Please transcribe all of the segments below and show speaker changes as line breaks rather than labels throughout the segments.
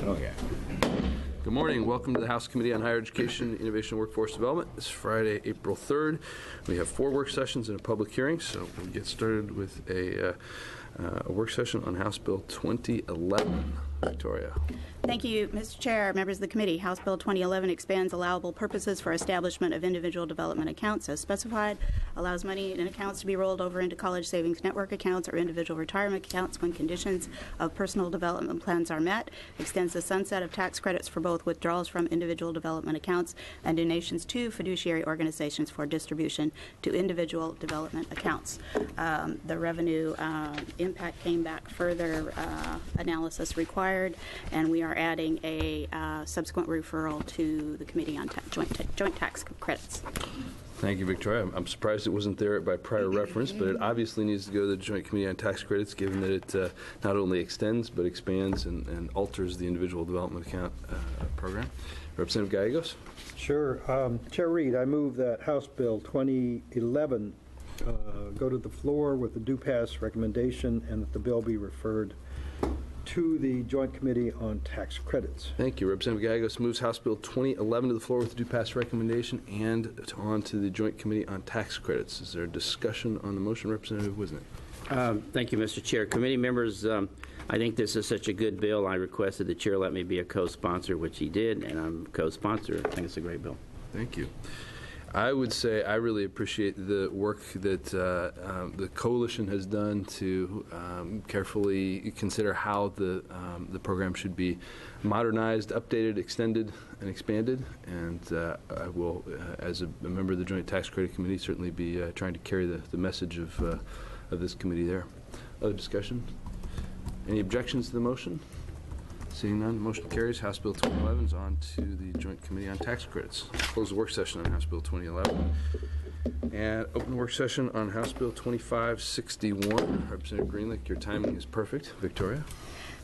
Okay. Good morning. Welcome to the House Committee on Higher Education, Innovation, and Workforce Development. It's Friday, April 3rd. We have 4 work sessions and a public hearing, so we'll get started with a work session on House Bill 2011. Victoria.
Thank you, Mr. Chair, members of the committee. House Bill 2011 expands allowable purposes for establishment of individual development accounts as specified, allows money in accounts to be rolled over into college savings network accounts or individual retirement accounts when conditions of personal development plans are met, extends the sunset of tax credits for both withdrawals from individual development accounts and donations to fiduciary organizations for distribution to individual development accounts. The revenue impact came back, further analysis required, and we are adding a subsequent referral to the Committee on Joint Tax Credits.
Thank you, Victoria. I'm surprised it wasn't there by prior reference, but it obviously needs to go to the Joint Committee on Tax Credits, given that it not only extends, but expands and alters the individual development account program. Representative Gallegos?
Sure. Chair Reed, I move that House Bill 2011 go to the floor with a due pass recommendation and that the bill be referred to the Joint Committee on Tax Credits.
Thank you. Representative Gallegos moves House Bill 2011 to the floor with a due pass recommendation and on to the Joint Committee on Tax Credits. Is there a discussion on the motion? Representative Wisnick.
Thank you, Mr. Chair. Committee members, I think this is such a good bill. I requested the chair let me be a co-sponsor, which he did, and I'm co-sponsor. I think it's a great bill.
Thank you. I would say I really appreciate the work that the coalition has done to carefully consider how the program should be modernized, updated, extended, and expanded. And I will, as a member of the Joint Tax Credit Committee, certainly be trying to carry the message of this committee there. Other discussion? Any objections to the motion? Seeing none, motion carries. House Bill 2011 is on to the Joint Committee on Tax Credits. Close the work session on House Bill 2011. And open the work session on House Bill 2561. Representative Greenlick, your timing is perfect. Victoria?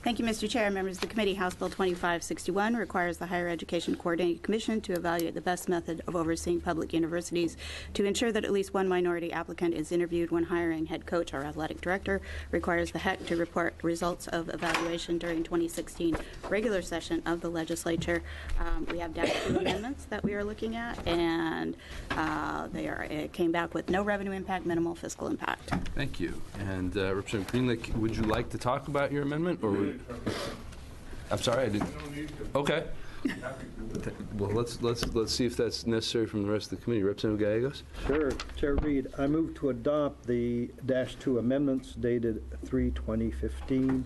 Thank you, Mr. Chair. Members of the committee, House Bill 2561 requires the Higher Education Coordinating Commission to evaluate the best method of overseeing public universities to ensure that at least one minority applicant is interviewed when hiring head coach or athletic director, requires the HEC to report results of evaluation during 2016 regular session of the legislature. We have -2 amendments that we are looking at, and it came back with no revenue impact, minimal fiscal impact.
Thank you. And Representative Greenlick, would you like to talk about your amendment, or I'm sorry, I didn't. Okay. Well, let's see if that's necessary from the rest of the committee. Representative Gallegos.
Sure. Chair Reed, I move to adopt the -2 amendments dated 3/2015.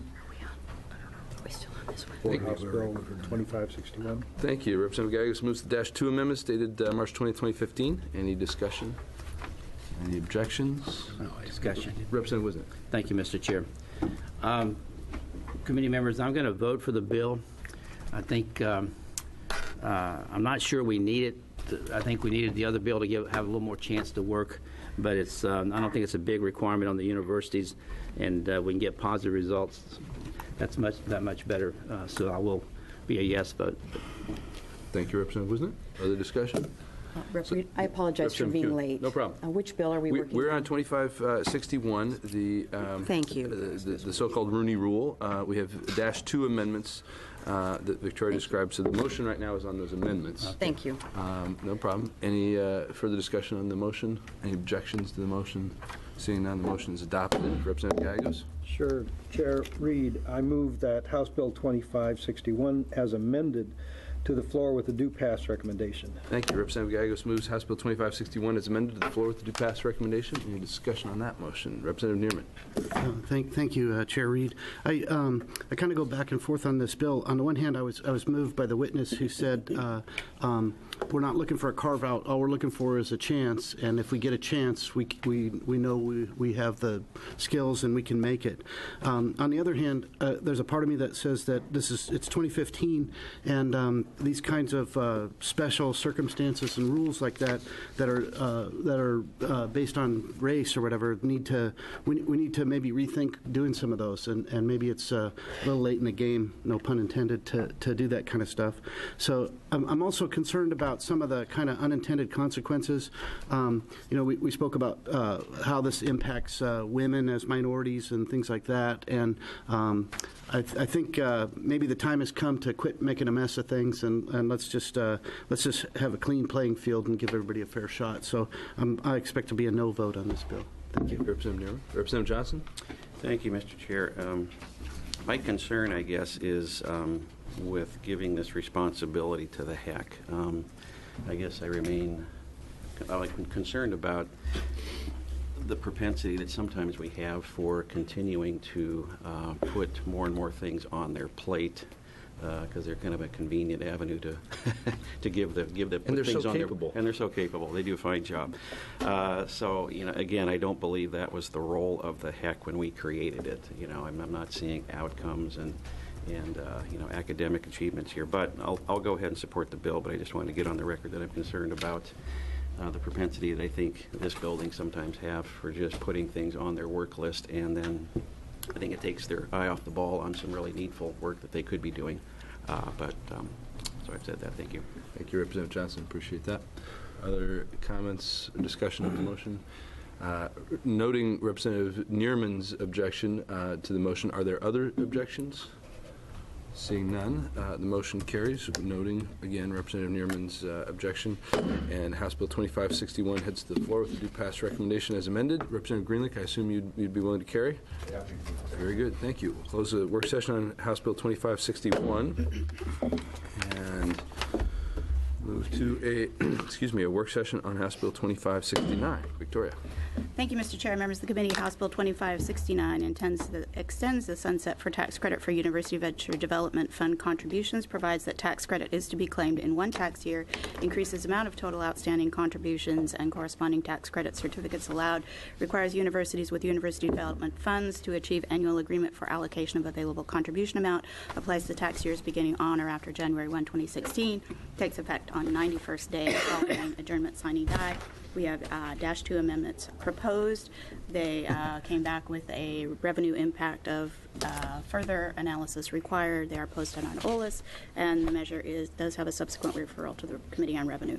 Are we still on this one?
For House Bill 2561.
Thank you. Representative Gallegos moves the -2 amendments dated March 20, 2015. Any discussion? Any objections?
No discussion.
Representative Wisnick.
Thank you, Mr. Chair. Committee members, I'm going to vote for the bill. I think I'm not sure we need it. I think we needed the other bill to have a little more chance to work, but it's I don't think it's a big requirement on the universities, and we can get positive results. That's that much better. So I will be a yes vote.
Thank you, Representative Wisnick. Other discussion?
I apologize for being late.
No problem.
Which bill are we working on?
We're on 2561,
Thank you.
The so-called Rooney Rule. We have -2 amendments that Victoria described. So the motion right now is on those amendments.
Thank you.
No problem. Any further discussion on the motion? Any objections to the motion? Seeing none, the motion is adopted. Representative Gallegos?
Sure. Chair Reed, I move that House Bill 2561 as amended to the floor with a due pass recommendation.
Thank you. Representative Gallegos moves House Bill 2561 as amended to the floor with the due pass recommendation. Any discussion on that motion? Representative Neerman.
Thank you, Chair Reed. I kind of go back and forth on this bill. On the one hand, I was moved by the witness who said we're not looking for a carve out. All we're looking for is a chance, and if we get a chance, we know we have the skills and we can make it. On the other hand, there's a part of me that says that it's 2015, and these kinds of special circumstances and rules like that are based on race or whatever we need to maybe rethink doing some of those, and maybe it's a little late in the game, no pun intended, to do that kind of stuff. So I'm also concerned about some of the kind of unintended consequences. We spoke about how this impacts women as minorities and things like that, and I think maybe the time has come to quit making a mess of things, and let's just have a clean playing field and give everybody a fair shot. So I expect to be a no vote on this bill. Thank you.
Representative Nero. Representative Johnson.
Thank you, Mr. Chair. My concern, I guess, is with giving this responsibility to the HHEC. I guess I remain concerned about the propensity that sometimes we have for continuing to put more and more things on their plate because they're kind of a convenient avenue to to give the
and they're
things
so
on
capable.
And they're so capable. They do a fine job. So again, I don't believe that was the role of the HHEC when we created it. I'm not seeing outcomes and academic achievements here. But I'll go ahead and support the bill. But I just wanted to get on the record that I'm concerned about the propensity that I think this building sometimes have for just putting things on their work list, and then I think it takes their eye off the ball on some really needful work that they could be doing. So I've said that. Thank you.
Thank you, Representative Johnson. Appreciate that. Other comments or discussion of the motion? Noting Representative Neerman's objection to the motion, are there other objections? Seeing none, the motion carries. Noting, again, Representative Neerman's objection, and House Bill 2561 heads to the floor with the due pass recommendation as amended. Representative Greenlick, I assume you'd be willing to carry? Yeah. Very good. Thank you. We'll close the work session on House Bill 2561 and move to a work session on House Bill 2569. Victoria.
Thank you, Mr. Chair. Members of the committee, House Bill 2569 extends the sunset for tax credit for University Venture Development Fund contributions, provides that tax credit is to be claimed in one tax year, increases amount of total outstanding contributions and corresponding tax credit certificates allowed, requires universities with university development funds to achieve annual agreement for allocation of available contribution amount, applies to tax years beginning on or after January 1, 2016, takes effect on 91st day following adjournment signing die. We have -2 amendments proposed. They came back with a revenue impact of further analysis required. They are posted on OLS, and the measure does have a subsequent referral to the Committee on Revenue.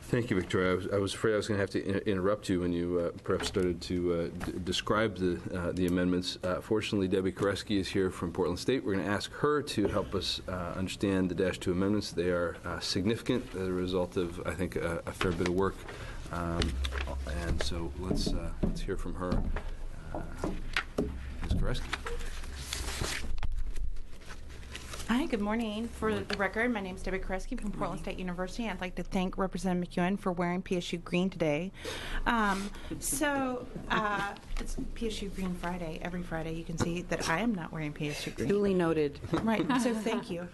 Thank you, Victoria. I was afraid I was going to have to interrupt you when you perhaps started to describe the amendments. Fortunately, Debbie Koreski is here from Portland State. We're going to ask her to help us understand the -2 amendments. They are significant as a result of, I think, a fair bit of work. And so let's hear from her. Ms. Koreski.
Hi, good morning. For the record, my name is Debbie Koreski from Portland State University. I'd like to thank Representative McEwen for wearing PSU green today. It's PSU Green Friday. Every Friday you can see that I am not wearing PSU green.
Duly noted.
Right, so thank you.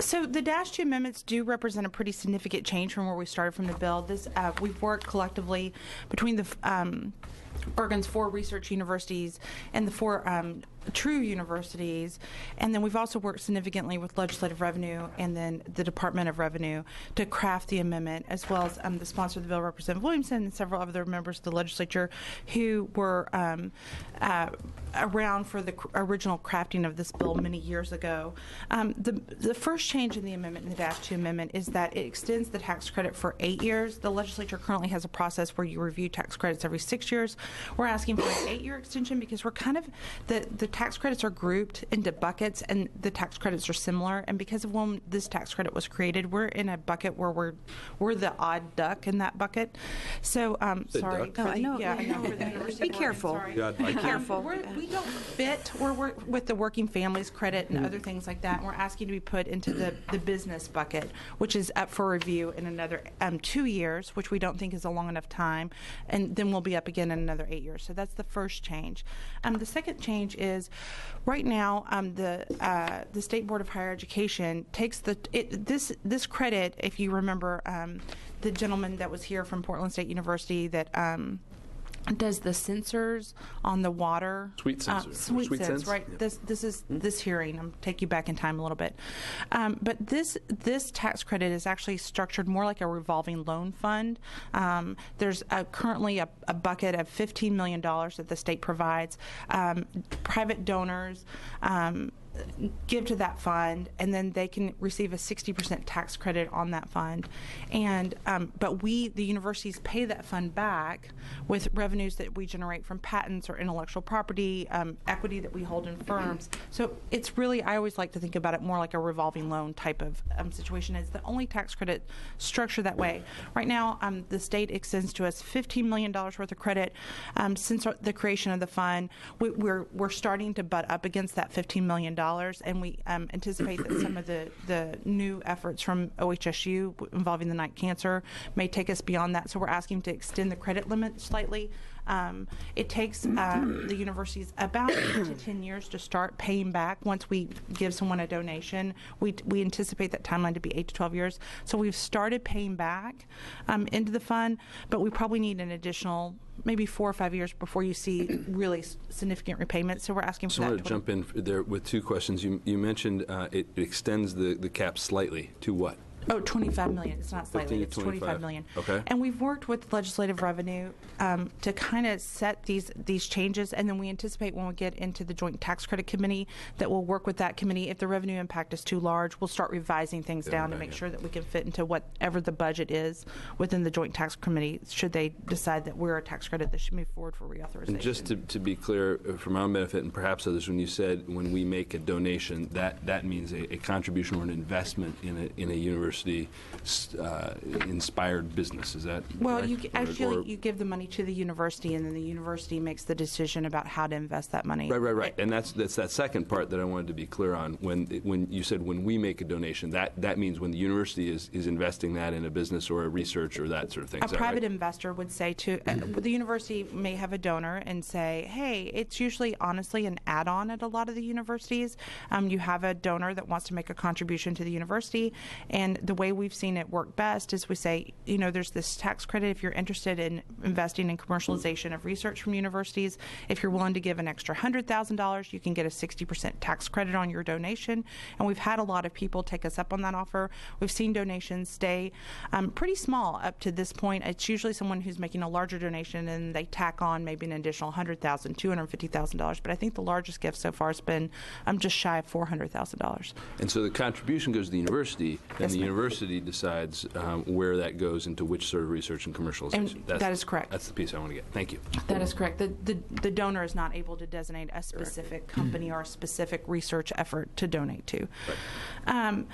So the -2 amendments do represent a pretty significant change from where we started from the bill. We've worked collectively between the Oregon's 4 research universities and the 4 true universities, and then we've also worked significantly with Legislative Revenue and then the Department of Revenue to craft the amendment, as well as the sponsor of the bill, Representative Williamson, and several other members of the legislature who were around for the original crafting of this bill many years ago. The first change in the amendment, in the -2 amendment, is that it extends the tax credit for 8 years. The legislature currently has a process where you review tax credits every 6 years. We're asking for an 8-year extension because we're kind of, the tax credits are grouped into buckets, and the tax credits are similar. And because of when this tax credit was created, we're in a bucket where we're the odd duck in that bucket. So, sorry.
Oh, I know.
Yeah, I know. For the university
Be
board,
careful.
sorry.
Be careful.
We don't fit. We're with the working families credit and other things like that. And we're asking to be put into the business bucket, which is up for review in another 2 years, which we don't think is a long enough time. And then we'll be up again in another 8 years. So that's the first change. The second change is, right now, the State Board of Higher Education takes this credit. If you remember, the gentleman that was here from Portland State University that does the sensors on the water.
Sweet sensor.
Sweet sense,
sense?
right?
Yeah.
This is this hearing. I'm take you back in time a little bit, but this tax credit is actually structured more like a revolving loan fund. There's currently a bucket of $15 million that the state provides. Private donors give to that fund, and then they can receive a 60% tax credit on that fund. And but we, the universities, pay that fund back with revenues that we generate from patents or intellectual property, equity that we hold in firms. So it's really, I always like to think about it more like a revolving loan type of situation. It's the only tax credit structured that way. Right now, the state extends to us $15 million worth of credit. Since the creation of the fund, we're starting to butt up against that $15 million. And we anticipate that some of the new efforts from OHSU involving the night cancer may take us beyond that. So we're asking to extend the credit limit slightly. It takes the universities about 8 to 10 years to start paying back once we give someone a donation. We anticipate that timeline to be 8 to 12 years. So we've started paying back into the fund, but we probably need an additional maybe 4 or 5 years before you see really significant repayments. So we're asking for
So
that.
I want to jump in there with two questions. You mentioned it extends the cap slightly to what?
Oh, $25 million. It's not slightly.
15
It's
to 25.
$25 million.
Okay.
And we've worked with legislative revenue to kind of set these changes, and then we anticipate when we get into the Joint Tax Credit Committee that we'll work with that committee. If the revenue impact is too large, we'll start revising things down to make sure that we can fit into whatever the budget is within the Joint Tax Committee, should they decide that we're a tax credit that should move forward for reauthorization.
And just to be clear, for my own benefit and perhaps others, when you said when we make a donation, that means a contribution or an investment in a university inspired business. Is that
well?
correct?
You give the money to the university, and then the university makes the decision about how to invest that money.
Right. And that's that second part that I wanted to be clear on. When you said when we make a donation, that means when the university is investing that in a business or a research or that sort of thing.
A private investor would say to the university may have a donor and say, hey, it's usually honestly an add-on at a lot of the universities. You have a donor that wants to make a contribution to the university, and the way we've seen it work best is we say, there's this tax credit if you're interested in investing in commercialization of research from universities. If you're willing to give an extra $100,000, you can get a 60% tax credit on your donation. And we've had a lot of people take us up on that offer. We've seen donations stay pretty small up to this point. It's usually someone who's making a larger donation and they tack on maybe an additional $100,000, $250,000. But I think the largest gift so far has been just shy of $400,000.
And so the contribution goes to the university, and
Yes,
the
ma'am.
university decides where that goes into which sort of research and commercialization.
And that is correct.
That's the piece I want to get. Thank you.
That is correct. The donor is not able to designate a specific company or a specific research effort to donate to.
Right.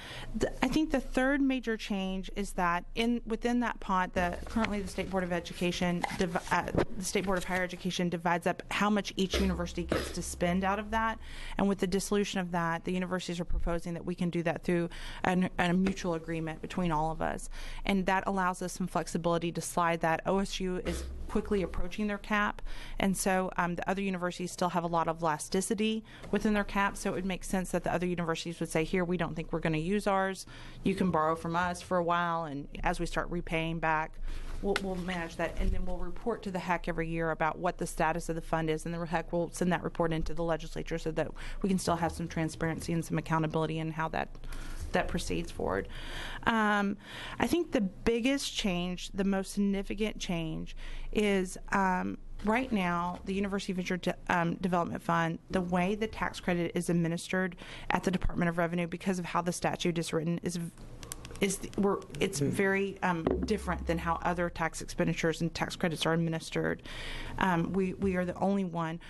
I think the third major change is that within that pot, currently the State Board of Education, the State Board of Higher Education divides up how much each university gets to spend out of that. And with the dissolution of that, the universities are proposing that we can do that through a mutual agreement between all of us. And that allows us some flexibility to slide that. OSU is quickly approaching their cap, and so the other universities still have a lot of elasticity within their cap, so it would make sense that the other universities would say, here, we don't think we're going to use ours. You can borrow from us for a while, and as we start repaying back, we'll manage that, and then we'll report to the HEC every year about what the status of the fund is, and the HEC will send that report into the legislature so that we can still have some transparency and some accountability in how that proceeds forward. I think the biggest change, the most significant change, is right now the University Venture Development Fund, the way the tax credit is administered at the Department of Revenue because of how the statute is written it's very different than how other tax expenditures and tax credits are administered. We are the only one.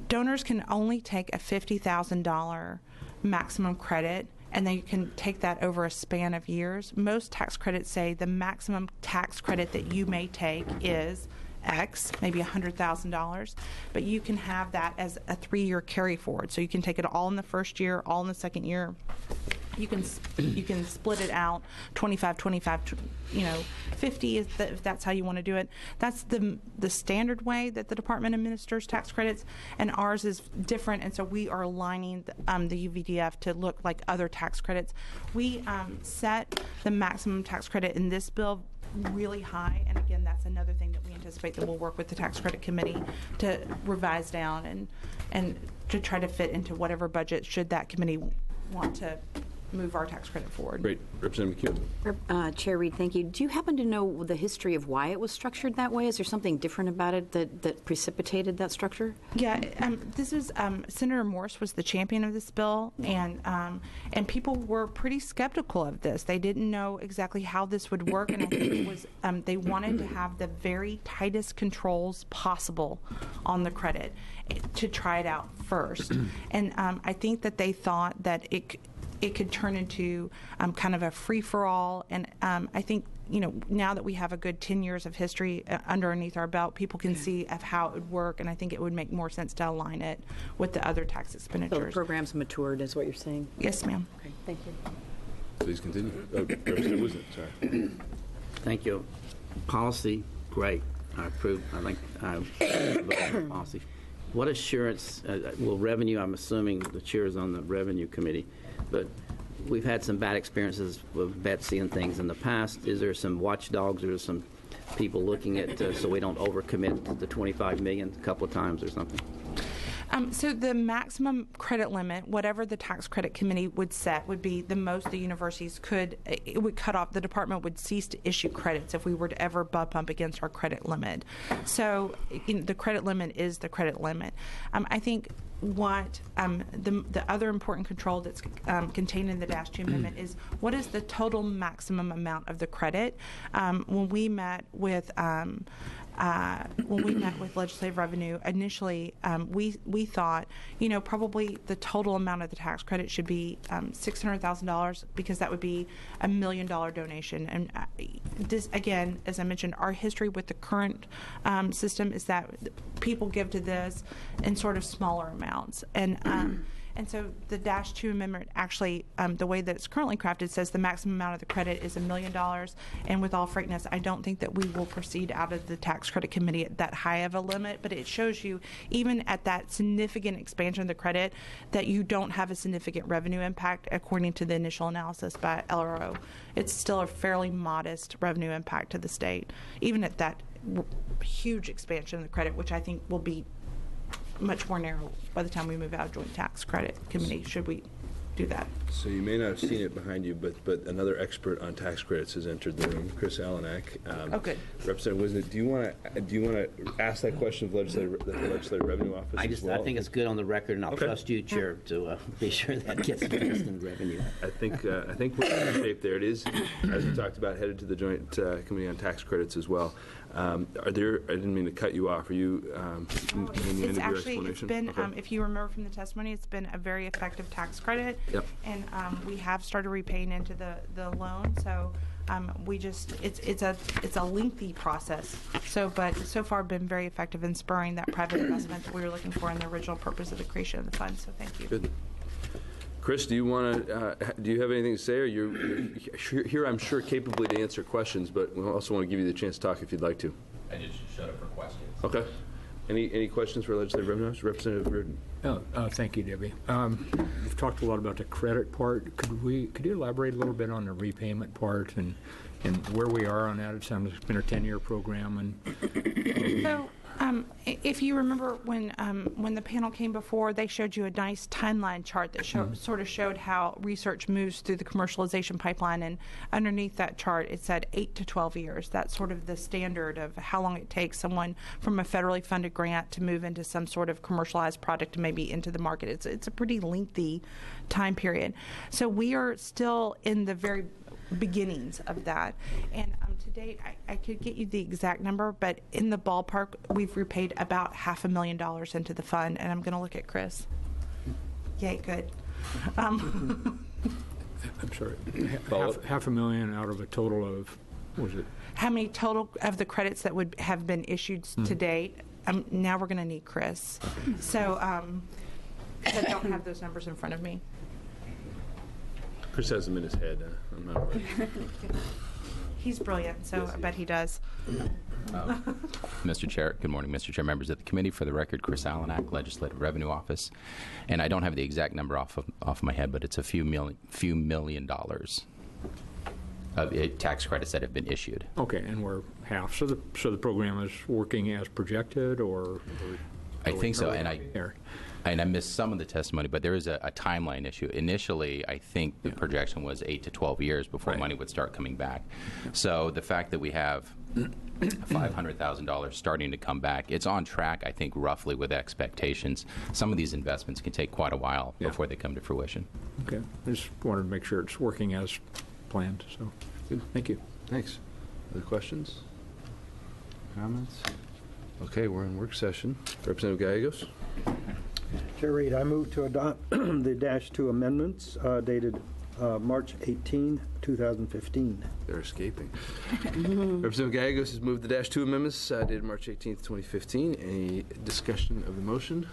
Donors can only take a $50,000 maximum credit, and they can take that over a span of years. Most tax credits say the maximum tax credit that you may take is X, maybe $100,000, but you can have that as a 3-year carry forward. So you can take it all in the first year, all in the second year. You can split it out 25, 50 if that's how you want to do it. That's the standard way that the department administers tax credits, and ours is different, and so we are aligning the UVDF to look like other tax credits. We set the maximum tax credit in this bill really high, and again, that's that's another thing that we anticipate that we'll work with the tax credit committee to revise down and to try to fit into whatever budget should that committee want to move our tax credit forward.
Great. Representative McHugh.
Chair Reed, thank you. Do you happen to know the history of why it was structured that way? Is there something different about it that precipitated that structure?
Yeah, this is Senator Morse was the champion of this bill, and people were pretty skeptical of this. They didn't know exactly how this would work, and I think it was they wanted to have the very tightest controls possible on the credit to try it out first. And I think that they thought that it could turn into kind of a free-for-all. And I think, now that we have a good 10 years of history underneath our belt, people can see of how it would work, and I think it would make more sense to align it with the other tax expenditures.
So the program's matured, is what you're saying?
Yes, ma'am.
Okay, thank you.
Please continue. Representative Wisnit, sorry.
Thank you. Policy, great. I approve. I think I vote for policy. What assurance will revenue, I'm assuming the chair is on the revenue committee, but we've had some bad experiences with Betsy and things in the past. Is there some watchdogs or some people looking at so we don't overcommit to the $25 million a couple of times or something?
So the maximum credit limit, whatever the tax credit committee would set, would be the most the universities could. It would cut off. The department would cease to issue credits if we were to ever bump up against our credit limit. So the credit limit is the credit limit. I think what the other important control that's contained in the -2 amendment is what is the total maximum amount of the credit. When we met with legislative revenue initially, we thought probably the total amount of the tax credit should be $600,000 because that would be $1 million donation. And this, again, as I mentioned, our history with the current system is that people give to this in sort of smaller amounts. And so the -2 amendment actually, the way that it's currently crafted, says the maximum amount of the credit is $1 million. And with all frankness, I don't think that we will proceed out of the tax credit committee at that high of a limit. But it shows you, even at that significant expansion of the credit, that you don't have a significant revenue impact according to the initial analysis by LRO. It's still a fairly modest revenue impact to the state, even at that huge expansion of the credit, which I think will be much more narrow by the time we move out of joint tax credit committee, should we do that.
So you may not have seen it behind you, but another expert on tax credits has entered the room, Chris Alanak.
Oh, good.
Representative Wisnit, do you want to ask that question of the Legislative Revenue Office as well?
I think it's good on the record, and I'll trust you, Chair, to be sure that gets addressed in revenue.
I think we're in shape there. It is, as we talked about, headed to the Joint Committee on Tax Credits as well. I didn't mean to cut you off. Are you in the end of your explanation?
It's been, if you remember from the testimony, it's been a very effective tax credit.
Yep.
And we have started repaying into the loan. So it's a lengthy process. But so far been very effective in spurring that private investment that we were looking for in the original purpose of the creation of the fund. So thank you.
Good. Chris, do you have anything to say? Or you're here, I'm sure, capably to answer questions, but we also want to give you the chance to talk if you'd like to.
I just shut up for questions.
Okay. Any questions for Legislative Revenue Office? Representative Reardon.
Thank you, Debbie. You've talked a lot about the credit part. Could you elaborate a little bit on the repayment part and where we are on that? It sounds like it's been a 10-year program.
So, if you remember when the panel came before, they showed you a nice timeline chart that sort of showed how research moves through the commercialization pipeline, and underneath that chart it said 8 to 12 years. That's sort of the standard of how long it takes someone from a federally funded grant to move into some sort of commercialized product and maybe into the market. It's a pretty lengthy time period. So we are still in the very beginnings of that, and to date I could get you the exact number, but in the ballpark we've repaid about $500,000 into the fund, and I'm going to look at Chris. Yay, good.
I'm sorry, $500,000 out of a total of, what was it?
How many total of the credits that would have been issued to date? Now we're going to need Chris. So I don't have those numbers in front of me.
Chris has them in his head. I'm not worried.
He's brilliant, so yes, I bet he does.
Mr. Chair, good morning, Mr. Chair, members of the committee. For the record, Chris Alanak, Legislative Revenue Office, and I don't have the exact number off of my head, but it's a few million dollars. tax credits that have been issued.
Okay, and we're half. So the program is working as projected, or
I think so, and
or-
I missed some of the testimony, but there is a timeline issue. Initially, I think the projection was 8 to 12 years before money would start coming back. So the fact that we have $500,000 starting to come back, it's on track, I think, roughly with expectations. Some of these investments can take quite a while before they come to fruition.
Okay, I just wanted to make sure it's working as planned. So, good. Thank you.
Thanks. Other questions? Comments? Okay, we're in work session. Representative Gallegos?
Chair Reed, I move to adopt the -2 amendments dated March 18, 2015.
They're escaping. Representative Gallegos has moved the -2 amendments dated March 18th, 2015. Any discussion of the motion?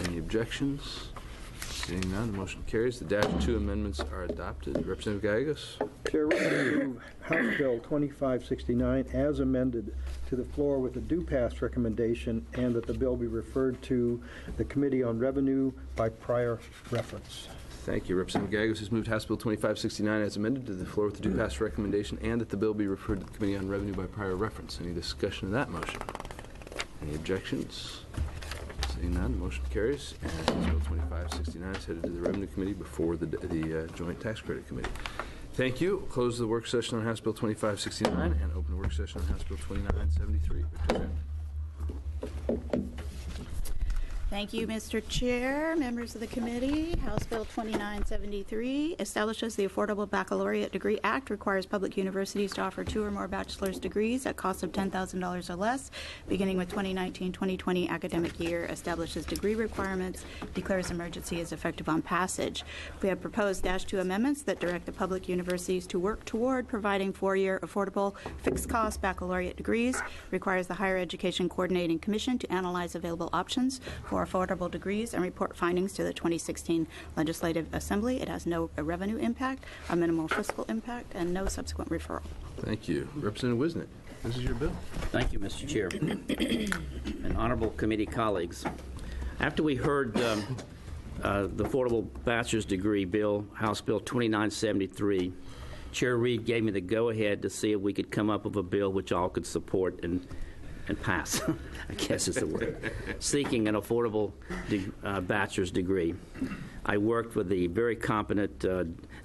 Any objections? Seeing none, the motion carries. The -2 amendments are adopted. Representative Gallegos?
Chair Reed, I move House Bill 2569 as amended to the floor with a due pass recommendation, and that the bill be referred to the Committee on Revenue by prior reference.
Thank you. Representative Gallegos has moved House Bill 2569 as amended to the floor with the due pass recommendation, and that the bill be referred to the Committee on Revenue by prior reference. Any discussion of that motion? Any objections? Seeing none, the motion carries. And House Bill 2569 is headed to the Revenue Committee before the Joint Tax Credit Committee. Thank you. Close the work session on House Bill 2569 and open the work session on House Bill 2973.
Thank you, Mr. Chair, members of the committee. House Bill 2973 establishes the Affordable Baccalaureate Degree Act, requires public universities to offer 2 or more bachelor's degrees at cost of $10,000 or less, beginning with 2019-2020 academic year, establishes degree requirements, declares emergency as effective on passage. We have proposed -2 amendments that direct the public universities to work toward providing 4-year affordable fixed-cost baccalaureate degrees, requires the Higher Education Coordinating Commission to analyze available options for affordable degrees and report findings to the 2016 Legislative Assembly. It has no revenue impact, a minimal fiscal impact, and no subsequent referral.
Thank you. Representative Wisnick, this is your bill.
Thank you, Mr. Chair. And honorable committee colleagues, after we heard the Affordable Bachelor's Degree Bill, House Bill 2973, Chair Reed gave me the go-ahead to see if we could come up with a bill which all could support and pass, I guess is the word, seeking an affordable bachelor's degree. I worked with the very competent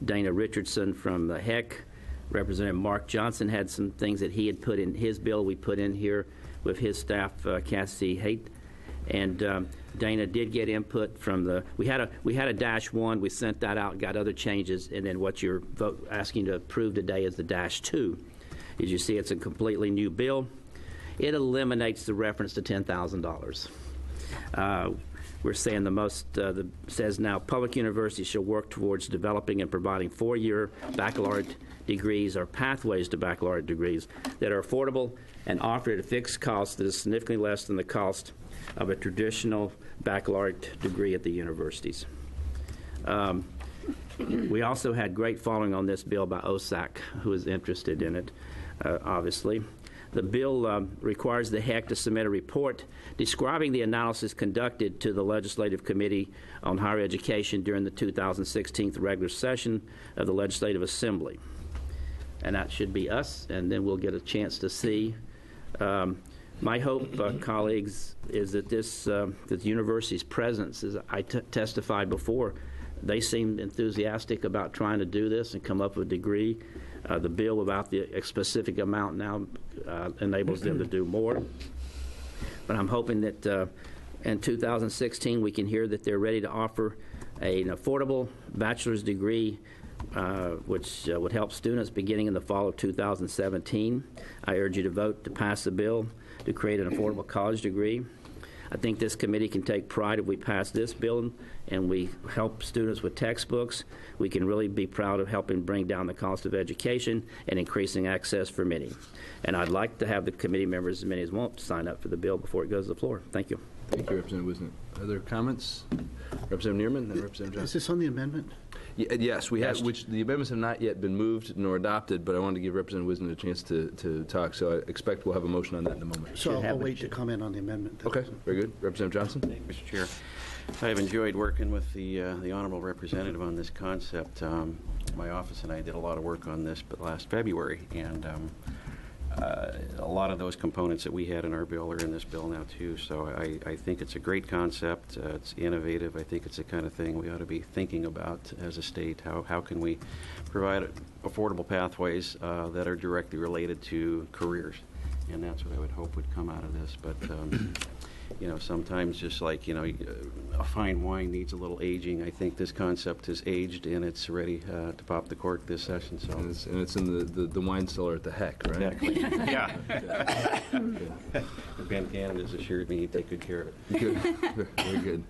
Dana Richardson from the HEC. Representative Mark Johnson had some things that he had put in his bill. We put in here with his staff, Cassie Haight. And Dana did get input from the, we had a -1, we sent that out, got other changes, and then what you're asking to approve today is the -2. As you see, it's a completely new bill. It eliminates the reference to $10,000. We're saying says now public universities shall work towards developing and providing 4-year baccalaureate degrees or pathways to baccalaureate degrees that are affordable and offered at a fixed cost that is significantly less than the cost of a traditional baccalaureate degree at the universities. We also had great following on this bill by OSAC, who is interested in it, obviously. The bill requires the HEC to submit a report describing the analysis conducted to the Legislative Committee on Higher Education during the 2016 regular session of the Legislative Assembly. And that should be us, and then we'll get a chance to see. My hope, colleagues, is that that the university's presence, as I testified before, they seem enthusiastic about trying to do this and come up with a degree. The bill without the specific amount now enables them to do more. But I'm hoping that in 2016 we can hear that they're ready to offer an affordable bachelor's degree which would help students beginning in the fall of 2017. I urge you to vote to pass the bill to create an affordable college degree. I think this committee can take pride if we pass this bill and we help students with textbooks. We can really be proud of helping bring down the cost of education and increasing access for many. And I'd like to have the committee members, as many as want, sign up for the bill before it goes to the floor. Thank you.
Thank you, Representative Wisnick. Other comments? Representative Neerman, then Representative Johnson.
Is this on the amendment?
Yes, we have, which the amendments have not yet been moved nor adopted, but I wanted to give Representative Wisnick a chance to talk, so I expect we'll have a motion on that in a moment.
So I'll wait to comment on the amendment.
Okay, very good. Representative Johnson?
Mr. Chair, I have enjoyed working with the honorable representative on this concept. my office and I did a lot of work on this last February, and a lot of those components that we had in our bill are in this bill now too. So I think it's a great concept. It's innovative. I think it's the kind of thing we ought to be thinking about as a state. How can we provide affordable pathways that are directly related to careers? And that's what I would hope would come out of this. But you know, sometimes just like, you know, a fine wine needs a little aging. I think this concept is aged and it's ready to pop the cork this session. So
And it's in the wine cellar at the HEC, right?
exactly. Yeah. Ben Cannon has assured me he'd take good care of it.
Good. Very good.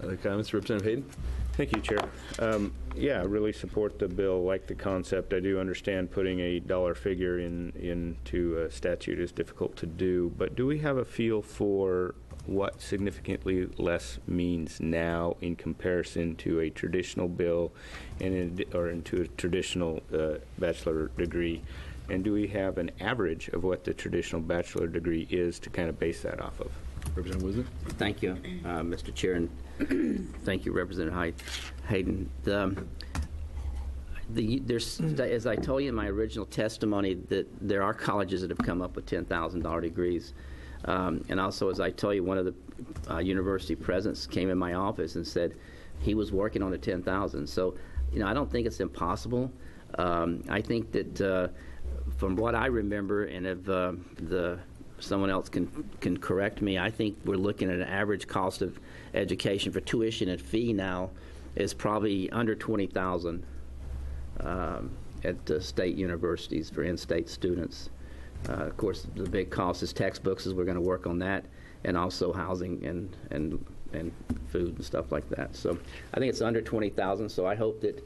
Other comments? Representative Hayden?
Thank you, Chair. Yeah, I really support the bill, like the concept. I do understand putting a dollar figure into a statute is difficult to do, but do we have a feel for what significantly less means now in comparison to a traditional bill or into a traditional bachelor degree? And do we have an average of what the traditional bachelor degree is to kind of base that off of?
Representative Wisdom?
Thank you, Mr. Chair, and thank you, Representative Hayden. There's, as I told you in my original testimony, that there are colleges that have come up with $10,000 degrees. And also, as I told you, one of the university presidents came in my office and said he was working on a 10,000. So, you know, I don't think it's impossible. I think that from what I remember, and if someone else can correct me, I think we're looking at an average cost of education for tuition and fee now is probably under $20,000 at state universities for in-state students. Of course, the big cost is textbooks, as we're going to work on that, and also housing and food and stuff like that. So I think it's under $20,000. So I hope that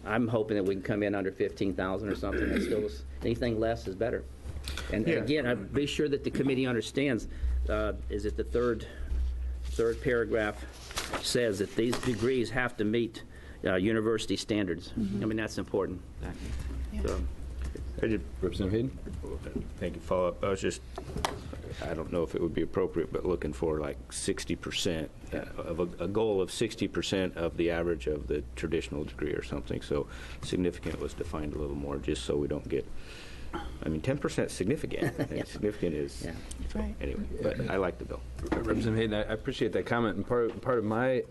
I'm hoping that we can come in under $15,000 or something. And still, anything less is better. And again, I'd be sure that the committee understands. Is it the third paragraph says that these degrees have to meet university standards. I mean, that's important. So.
Representative Hayden?
Thank you. Follow up. I don't know if it would be appropriate, but looking for like 60% of a goal of 60% of the average of the traditional degree or something. So significant was defined a little more, just so we don't get. I mean, 10% significant. I think significant is
right.
Anyway. But I like the bill.
Representative Hayden, I appreciate that comment. And part of my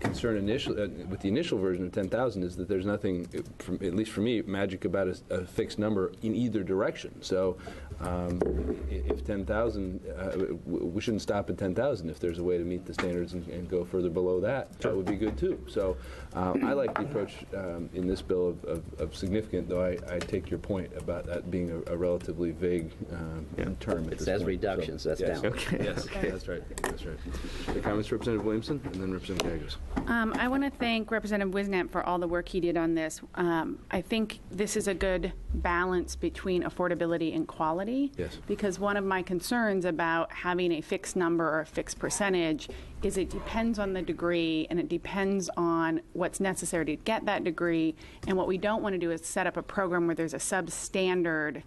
concern with the initial version of 10,000 is that there's nothing, at least for me, magic about a fixed number in either direction. So if 10,000, we shouldn't stop at 10,000. If there's a way to meet the standards and go further below that, that would be good too. So I like the approach in this bill of significant, though I take your point about that being a relatively vague term.
It says reductions. So, that's
yes.
down.
Okay. Yes, that's right. That's right. The comments, Representative Williamson, and then Representative Gagos.
I want to thank Representative Wisnant for all the work he did on this. I think this is a good balance between affordability and quality.
Yes.
Because one of my concerns about having a fixed number or a fixed percentage is it depends on the degree and it depends on what's necessary to get that degree. And what we don't want to do is set up a program where there's a substandard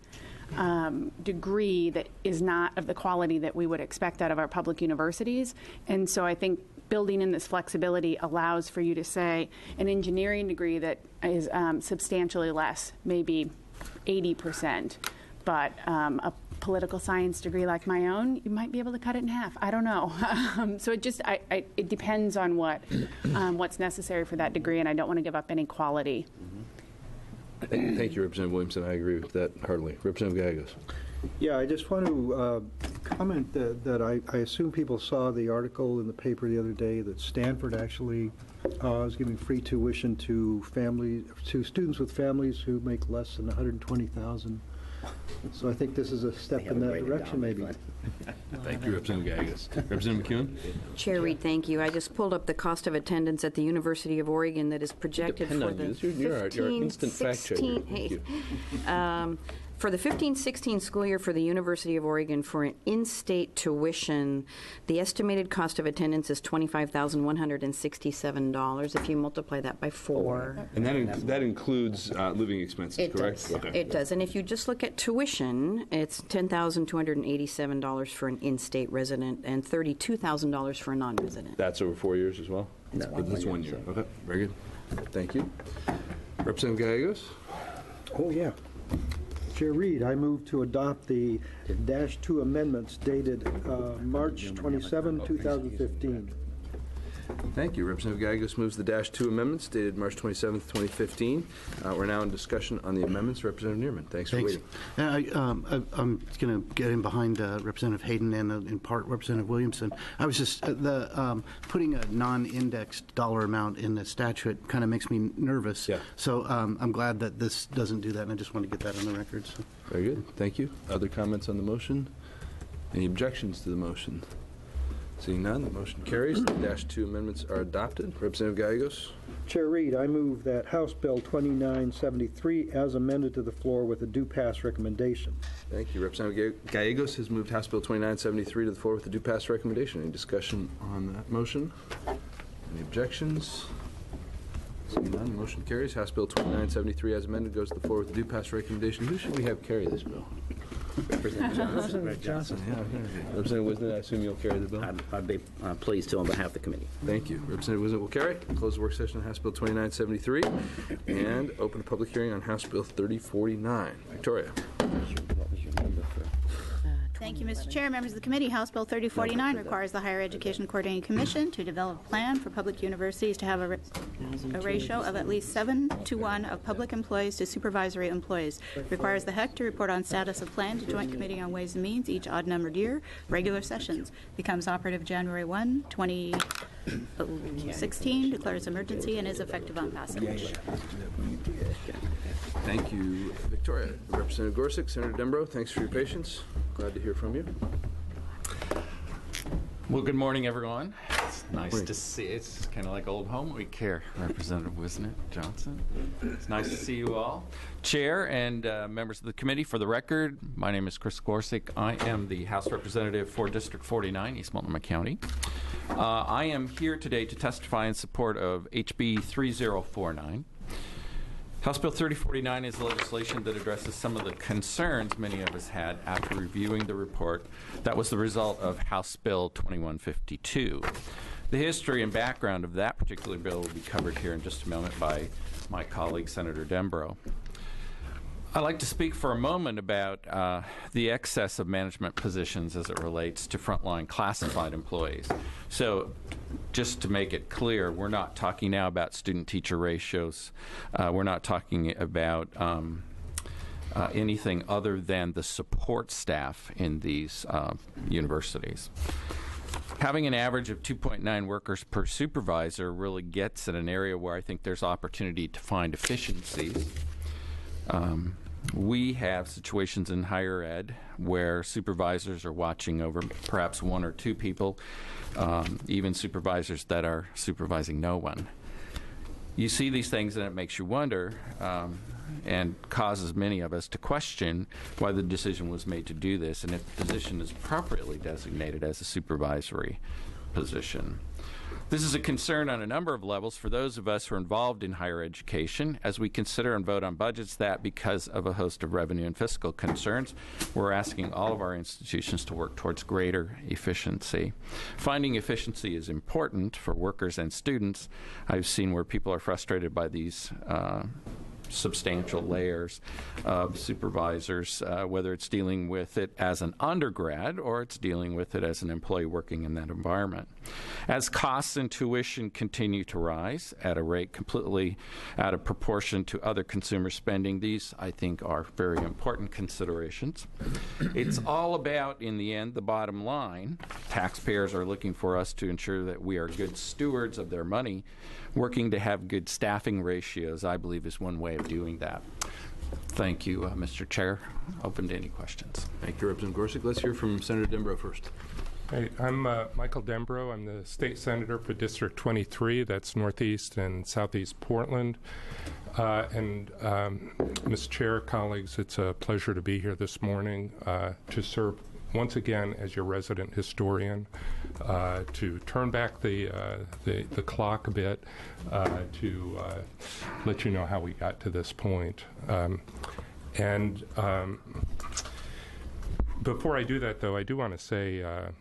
degree that is not of the quality that we would expect out of our public universities. And so I think building in this flexibility allows for you to say an engineering degree that is substantially less, maybe 80%, but a political science degree like my own, you might be able to cut it in half. I don't know. So it depends on what's necessary for that degree, and I don't want to give up any quality.
Thank you, Representative Williamson. I agree with that heartily. Representative Gagos.
Yeah, I just want to comment that I assume people saw the article in the paper the other day that Stanford actually is giving free tuition to students with families who make less than $120,000. So I think this is a step in that direction, maybe.
Thank you, Representative Gagos. Representative McEwen?
Chair Reed, thank you. I just pulled up the cost of attendance at the University of Oregon that is projected for the
You're our instant fact checker. Thank you.
For the 15-16 school year for the University of Oregon for an in-state tuition, the estimated cost of attendance is $25,167 if you multiply that by 4.
And that includes living expenses, correct?
Does. Okay. It does. And if you just look at tuition, it's $10,287 for an in-state resident and $32,000 for a non-resident.
That's over 4 years as well?
That's
That's 1 year. Okay, very good. Thank you. Representative Gallegos?
Oh, yeah. Chair Reed, I move to adopt the -2 amendments dated March 27, 2015.
Thank you. Representative Gallegos moves the -2 amendments dated March 27th, 2015. We're now in discussion on the amendments. Representative Neerman, thanks for waiting.
I'm going to get in behind Representative Hayden and in part Representative Williamson. I was just, putting a non-indexed dollar amount in the statute kind of makes me nervous.
Yeah.
So I'm glad that this doesn't do that, and I just want to get that on the record. So.
Very good. Thank you. Other comments on the motion? Any objections to the motion? Seeing none, the motion carries. The -2 amendments are adopted. Representative Gallegos?
Chair Reed, I move that House Bill 2973 as amended to the floor with a due pass recommendation.
Thank you. Representative Gallegos has moved House Bill 2973 to the floor with a due pass recommendation. Any discussion on that motion? Any objections? Seeing none, the motion carries. House Bill 2973 as amended goes to the floor with a due pass recommendation. Who should we have carry this bill? Representative Johnson. Yeah, Representative Wisnett, I assume you'll carry the bill?
I'd be pleased to on behalf of the committee.
Thank you. Representative Wisnett will carry. Close the work session on House Bill 2973 and open a public hearing on House Bill 3049. Victoria.
Thank you, Mr. Chair. Members of the committee, House Bill 3049 requires the Higher Education Coordinating Commission to develop a plan for public universities to have a ratio of at least 7:1 of public employees to supervisory employees. Requires the HEC to report on status of plan to Joint Committee on Ways and Means each odd-numbered year. Regular sessions. Becomes operative January 1, 2016. Declares emergency and is effective on passage.
Thank you, Victoria. Representative Gorsuch, Senator Dembro, thanks for your patience. Glad to hear from you.
Well, good morning, everyone. It's nice to see. It's kind of like old home week here. Representative Wisnett, Johnson. It's nice to see you all. Chair and members of the committee, for the record, my name is Chris Gorsuch. I am the House Representative for District 49, East Multnomah County. I am here today to testify in support of HB 3049. House Bill 3049 is legislation that addresses some of the concerns many of us had after reviewing the report that was the result of House Bill 2152. The history and background of that particular bill will be covered here in just a moment by my colleague, Senator Dembro. I'd like to speak for a moment about the excess of management positions as it relates to frontline classified employees. So just to make it clear, we're not talking now about student-teacher ratios. We're not talking about anything other than the support staff in these universities. Having an average of 2.9 workers per supervisor really gets at an area where I think there's opportunity to find efficiencies. We have situations in higher ed where supervisors are watching over perhaps one or two people, even supervisors that are supervising no one. You see these things and it makes you wonder and causes many of us to question why the decision was made to do this and if the position is appropriately designated as a supervisory position. This is a concern on a number of levels for those of us who are involved in higher education as we consider and vote on budgets that, because of a host of revenue and fiscal concerns, we're asking all of our institutions to work towards greater efficiency. Finding efficiency is important for workers and students. I've seen where people are frustrated by these substantial layers of supervisors, whether it's dealing with it as an undergrad or it's dealing with it as an employee working in that environment. As costs and tuition continue to rise at a rate completely out of proportion to other consumer spending, these, I think, are very important considerations. It's all about, in the end, the bottom line. Taxpayers are looking for us to ensure that we are good stewards of their money. Working to have good staffing ratios, I believe, is one way of doing that. Thank you, Mr. Chair. Open to any questions.
Thank you, Representative Gorsuch. Let's hear from Senator Dembro first.
Hey, I'm Michael Dembro. I'm the state senator for District 23. That's Northeast and Southeast Portland. Mr. Chair, colleagues, it's a pleasure to be here this morning to serve once again as your resident historian, to turn back the clock a bit, to let you know how we got to this point. Before I do that, though, I do want to say I'm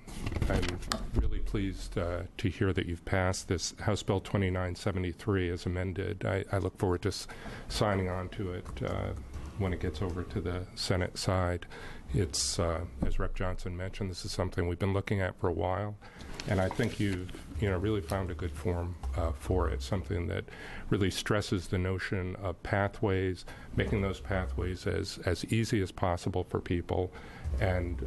really pleased to hear that you've passed this House Bill 2973 as amended. I look forward to signing on to it when it gets over to the Senate side. It's, as Rep. Johnson mentioned, this is something we've been looking at for a while, and I think you've really found a good form for it, something that really stresses the notion of pathways, making those pathways as easy as possible for people, and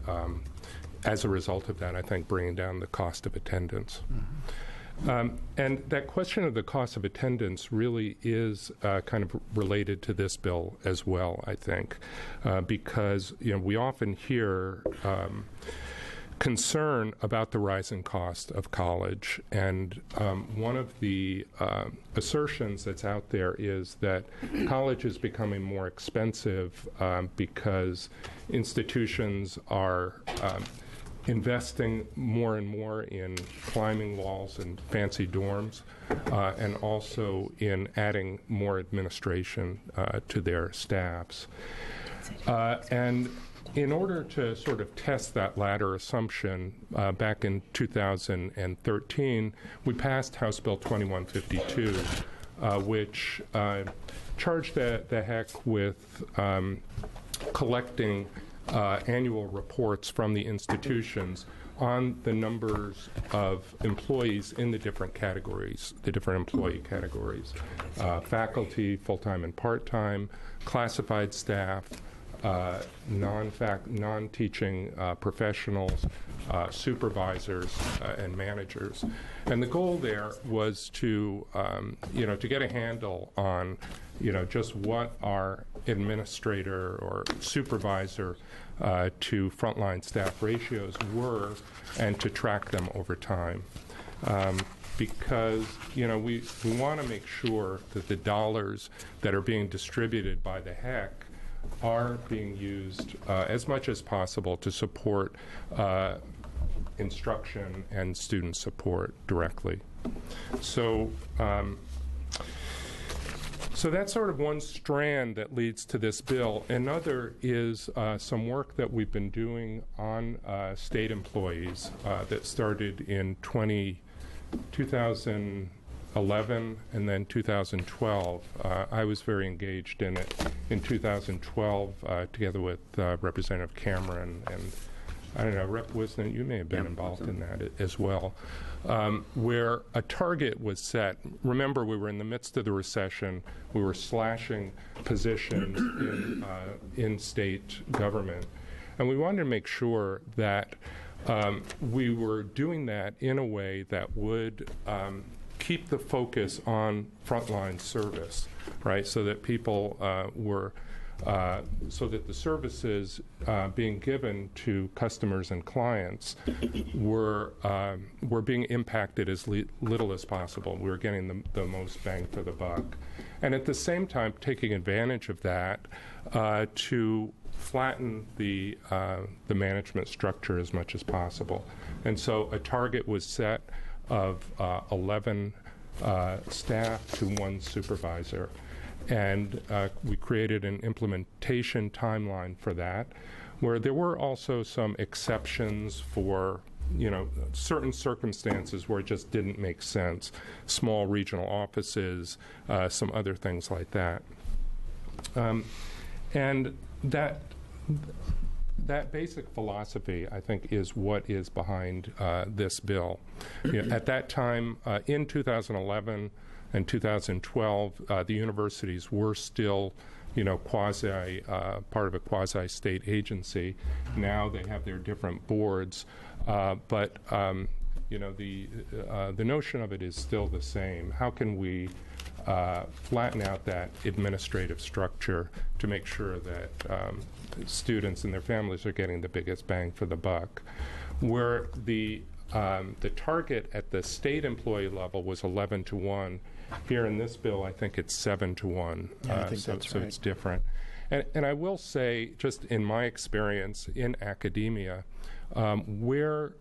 as a result of that, I think bringing down the cost of attendance. And that question of the cost of attendance really is kind of related to this bill as well, I think, because we often hear concern about the rising cost of college, and one of the assertions that's out there is that college is becoming more expensive because institutions are investing more and more in climbing walls and fancy dorms, and also in adding more administration to their staffs. And in order to sort of test that latter assumption, back in 2013, we passed House Bill 2152, which charged the HEC with collecting annual reports from the institutions on the numbers of employees in the different categories, the different employee categories, faculty, full-time and part-time, classified staff, non-teaching professionals, supervisors, and managers. And the goal there was to, to get a handle on, just what our administrator or supervisor to frontline staff ratios were, and to track them over time. Because, we want to make sure that the dollars that are being distributed by the HEC are being used as much as possible to support instruction and student support directly. So, so that's sort of one strand that leads to this bill. Another is some work that we've been doing on state employees that started in 2011 and then 2012. I was very engaged in it in 2012 together with Representative Cameron, and I don't know, Rep. Wisnant, you may have been involved in that as well, where a target was set. Remember, we were in the midst of the recession. We were slashing positions in state government, and we wanted to make sure that we were doing that in a way that would keep the focus on frontline service, right? So that people so that the services being given to customers and clients were being impacted as little as possible. We were getting the most bang for the buck, and at the same time taking advantage of that to flatten the management structure as much as possible. And so a target was set of 11 staff to one supervisor. And we created an implementation timeline for that, where there were also some exceptions for, certain circumstances where it just didn't make sense, small regional offices, some other things like that. And that basic philosophy, I think, is what is behind this bill. At that time, in 2011 and 2012, the universities were still, quasi part of a quasi-state agency. Now they have their different boards, but the notion of it is still the same. How can we flatten out that administrative structure to make sure that students and their families are getting the biggest bang for the buck? Where the target at the state employee level was 11 to 1. Here in this bill, I think it's 7 to 1.
Yeah, I think that's
so
right.
It's different. And I will say, just in my experience in academia, where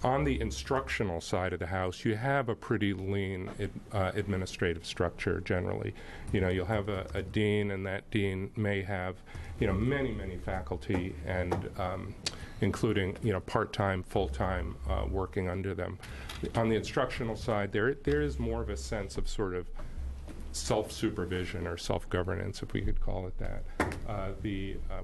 on the instructional side of the house, you have a pretty lean administrative structure generally. You'll have a dean, and that dean may have, many, many faculty, and including, part-time, full-time working under them. On the instructional side, there is more of a sense of sort of self-supervision or self-governance, if we could call it that.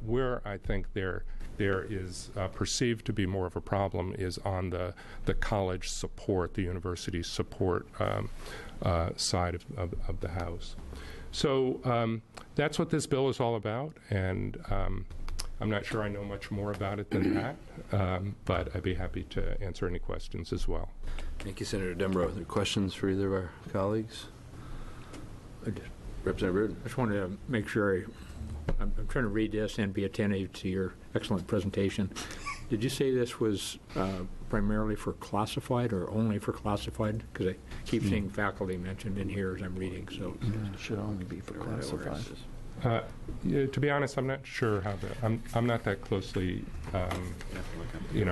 Where I think there is perceived to be more of a problem is on the college support, the university support side of the house. So that's what this bill is all about, and I'm not sure I know much more about it than that, but I'd be happy to answer any questions as well.
Thank you, Senator Dembro. Are there questions for either of our colleagues? Representative Reardon.
I just wanted to make sure I'm trying to read this and be attentive to your excellent presentation. Did you say this was primarily for classified or only for classified? Because I keep seeing faculty mentioned in here as I'm reading. So
it should only be for classified.
To be honest, I'm not sure how I'm not that closely,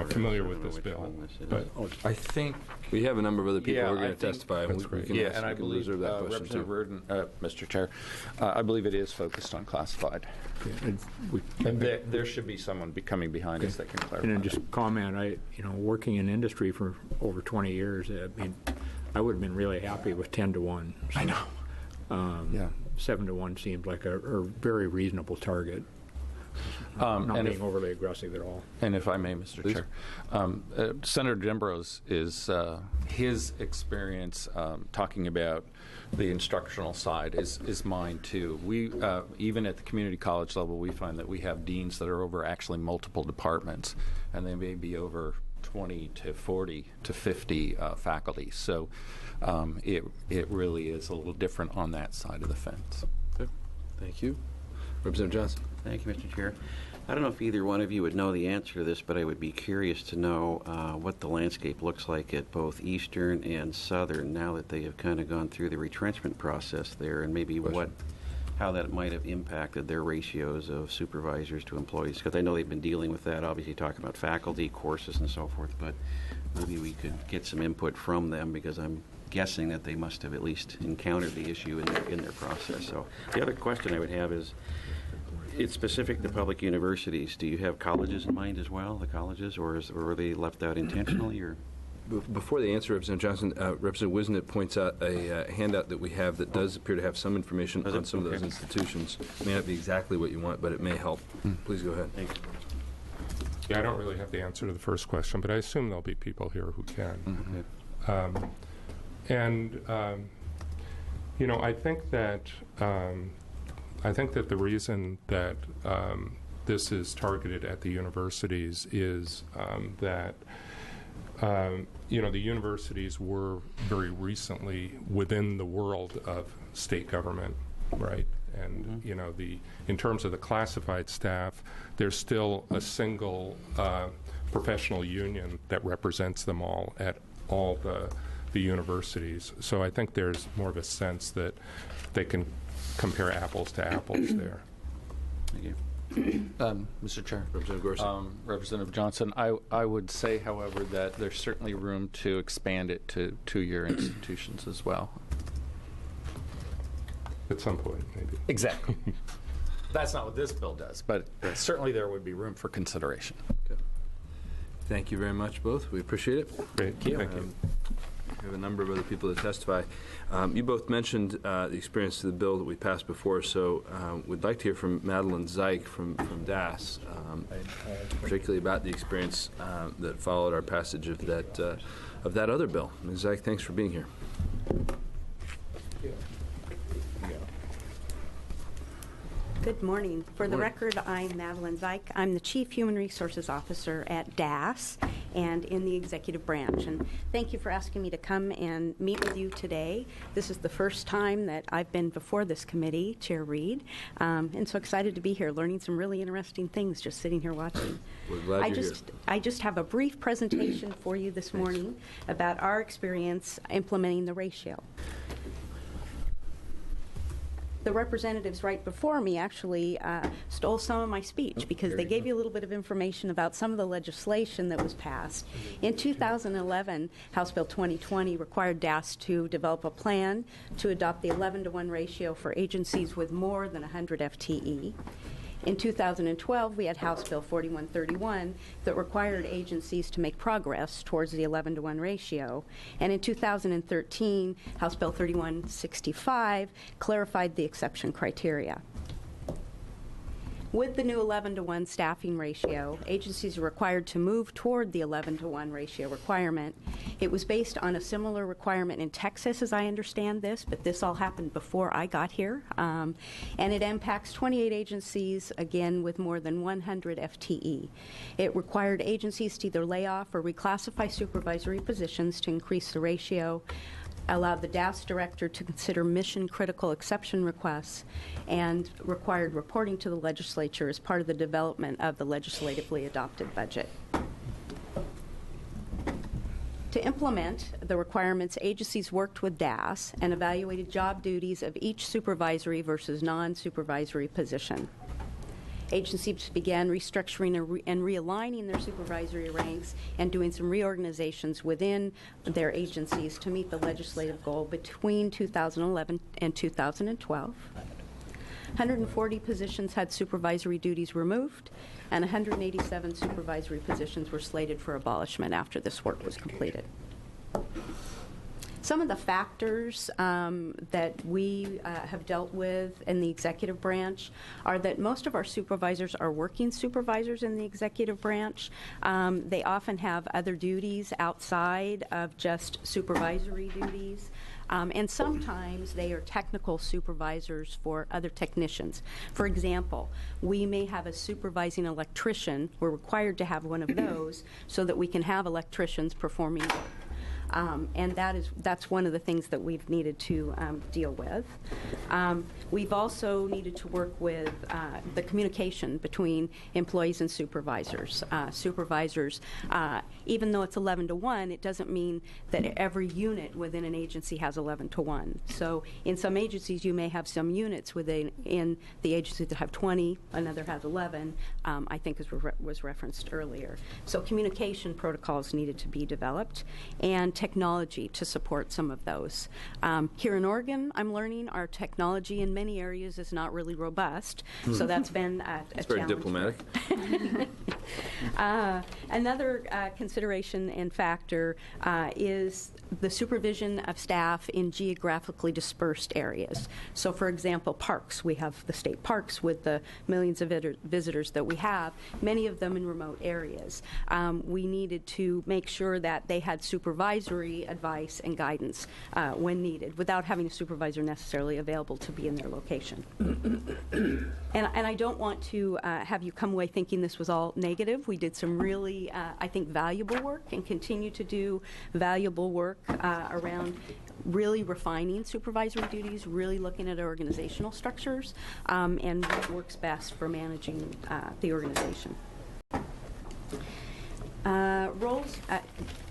familiar with this bill. But
I think
we have a number of other people who are going to testify.
That's great. And I believe Representative Reardon, Mr. Chair, I believe it is focused on classified. And there should be someone coming behind us that can clarify.
And then just comment, working in industry for over 20 years, I would have been really happy with 10 to 1. So,
I know.
Yeah. 7 to 1 seemed like a very reasonable target. Not being overly aggressive at all.
And if I may, Mr. Chair, Senator Dembro's is his experience talking about the instructional side is mine too. We even at the community college level, we find that we have deans that are over actually multiple departments, and they may be over 20 to 40 to 50 faculty. So it really is a little different on that side of the fence.
Okay. Thank you. Representative Johnson.
Thank you, Mr. Chair. I don't know if either one of you would know the answer to this, but I would be curious to know what the landscape looks like at both Eastern and Southern now that they have kind of gone through the retrenchment process there, and maybe how that might have impacted their ratios of supervisors to employees. Because I know they've been dealing with that, obviously talking about faculty, courses, and so forth, but maybe we could get some input from them, because I'm guessing that they must have at least encountered the issue in their process. So the other question I would have is, it's specific to public universities. Do you have colleges in mind as well, the colleges, or were they left out intentionally? Or
before the answer, Representative Johnson, Representative Wisnett points out a handout that we have that does appear to have some information on some of those institutions. It may not be exactly what you want, but it may help. Please go ahead.
Thanks.
Yeah, I don't really have the answer to the first question, but I assume there'll be people here who can. I think that the reason that this is targeted at the universities is that the universities were very recently within the world of state government, right? And in terms of the classified staff, there's still a single professional union that represents them all at all the universities. So I think there's more of a sense that they can compare apples to apples there.
Thank you.
Mr. Chair.
Representative Gorsuch.
Representative Johnson, I would say, however, that there's certainly room to expand it to two-year institutions as well.
At some point, maybe.
Exactly. That's not what this bill does, but certainly there would be room for consideration.
Okay. Thank you very much, both. We appreciate it.
Great. Thank you.
We have a number of other people to testify. You both mentioned the experience to the bill that we passed before, so we'd like to hear from Madeline Zeich from DAS, particularly about the experience that followed our passage of that other bill. Ms. Zeich, thanks for being here.
Good morning. For the record, I'm Madeline Zeich. I'm the Chief Human Resources Officer at DAS and in the executive branch. And thank you for asking me to come and meet with you today. This is the first time that I've been before this committee, Chair Reed, and so excited to be here, learning some really interesting things just sitting here watching.
We're glad you're here.
I just have a brief presentation for you this morning about our experience implementing the ratio. the representatives right before me actually stole some of my speech because they gave you a little bit of information about some of the legislation that was passed. In 2011, House Bill 2020 required DAS to develop a plan to adopt the 11-to-1 ratio for agencies with more than 100 FTE. In 2012, we had House Bill 4131 that required agencies to make progress towards the 11-to-1 ratio. And in 2013, House Bill 3165 clarified the exception criteria. With the new 11-to-1 staffing ratio, agencies are required to move toward the 11-to-1 ratio requirement. It was based on a similar requirement in Texas, as I understand this, but this all happened before I got here. And it impacts 28 agencies, again, with more than 100 FTE. It required agencies to either lay off or reclassify supervisory positions to increase the ratio, allowed the DAS director to consider mission-critical exception requests, and required reporting to the legislature as part of the development of the legislatively adopted budget. To implement the requirements, agencies worked with DAS and evaluated job duties of each supervisory versus non-supervisory position. Agencies began restructuring and realigning their supervisory ranks and doing some reorganizations within their agencies to meet the legislative goal between 2011 and 2012. 140 positions had supervisory duties removed, and 187 supervisory positions were slated for abolishment after this work was completed. Some of the factors that we have dealt with in the executive branch are that most of our supervisors are working supervisors in the executive branch. They often have other duties outside of just supervisory duties. And sometimes they are technical supervisors for other technicians. For example, we may have a supervising electrician. We're required to have one of those so that we can have electricians performing work. And that's one of the things that we've needed to deal with. We've also needed to work with the communication between employees and supervisors. Supervisors, even though it's 11-to-1, it doesn't mean that every unit within an agency has 11-to-1. So in some agencies, you may have some units within the agency that have 20, another has 11, I think as was referenced earlier. So communication protocols needed to be developed, and technology to support some of those. Here in Oregon, I'm learning our technology in many areas is not really robust, so that's been a
It's
challenge.
very diplomatic.
Another consideration and factor is the supervision of staff in geographically dispersed areas. So, for example, parks. We have the state parks with the millions of visitors that we have, many of them in remote areas. We needed to make sure that they had supervisory advice and guidance when needed, without having a supervisor necessarily available to be in their location. And I don't want to have you come away thinking this was all negative. We did some really, I think, valuable work and continue to do valuable work around really refining supervisory duties, really looking at organizational structures, and what works best for managing the organization. Roles,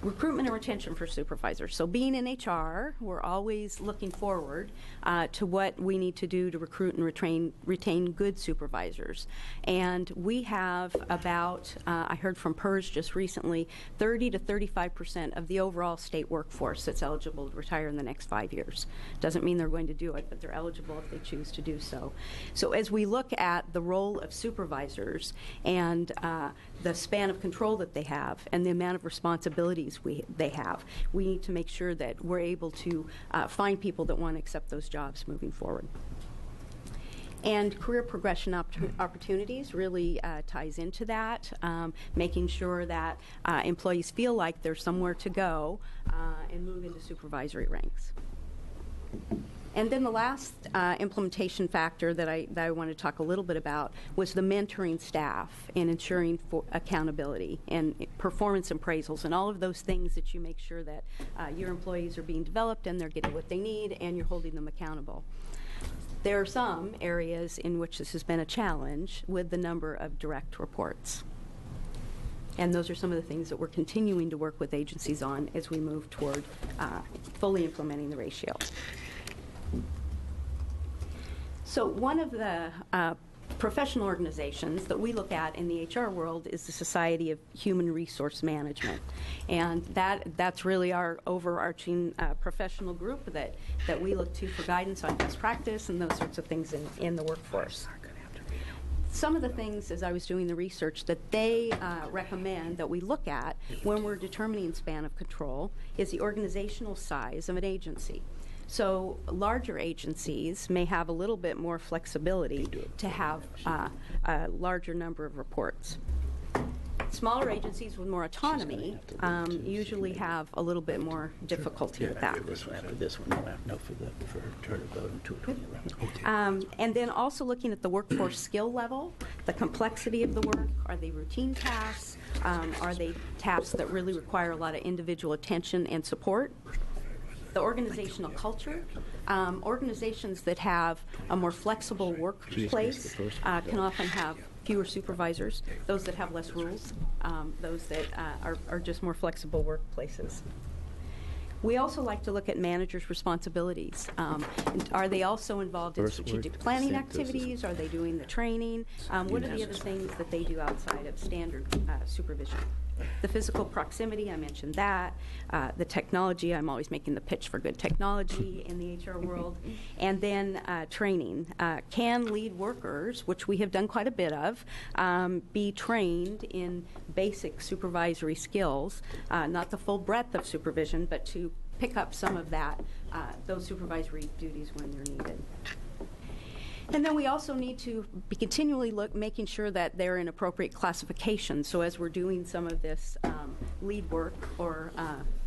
recruitment and retention for supervisors. So being in HR, we're always looking forward to what we need to do to recruit and retain good supervisors. And we have about, I heard from PERS just recently, 30 to 35% of the overall state workforce that's eligible to retire in the next 5 years. Doesn't mean they're going to do it, but they're eligible if they choose to do so. So as we look at the role of supervisors and the span of control that they have and the amount of responsibilities they have, we need to make sure that we're able to find people that want to accept those jobs moving forward. And career progression opportunities really ties into that, making sure that employees feel like there's somewhere to go and move into supervisory ranks. And then the last implementation factor that I want to talk a little bit about was the mentoring staff and ensuring accountability and performance appraisals and all of those things that you make sure that your employees are being developed and they're getting what they need and you're holding them accountable. There are some areas in which this has been a challenge with the number of direct reports. And those are some of the things that we're continuing to work with agencies on as we move toward fully implementing the ratio. So one of the professional organizations that we look at in the HR world is the Society of Human Resource Management. And that's really our overarching professional group that we look to for guidance on best practice and those sorts of things in the workforce. Some of the things, as I was doing the research, that they recommend that we look at when we're determining span of control is the organizational size of an agency. So larger agencies may have a little bit more flexibility to have a larger number of reports. Smaller agencies with more autonomy usually have a little bit more difficulty with that. And then also looking at the workforce skill level, the complexity of the work. Are they routine tasks? Are they tasks that really require a lot of individual attention and support? The organizational culture. Organizations that have a more flexible workplace can often have fewer supervisors, those that have less rules, those that are just more flexible workplaces. We also like to look at managers' responsibilities. Are they also involved in strategic planning activities? Are they doing the training? What are the other things that they do outside of standard supervision? The physical proximity, I mentioned that. The technology, I'm always making the pitch for good technology in the HR world. And then training. Can lead workers, which we have done quite a bit of, be trained in basic supervisory skills, not the full breadth of supervision, but to pick up some of that, those supervisory duties when they're needed. And then we also need to be continually making sure that they're in appropriate classification. So as we're doing some of this lead work or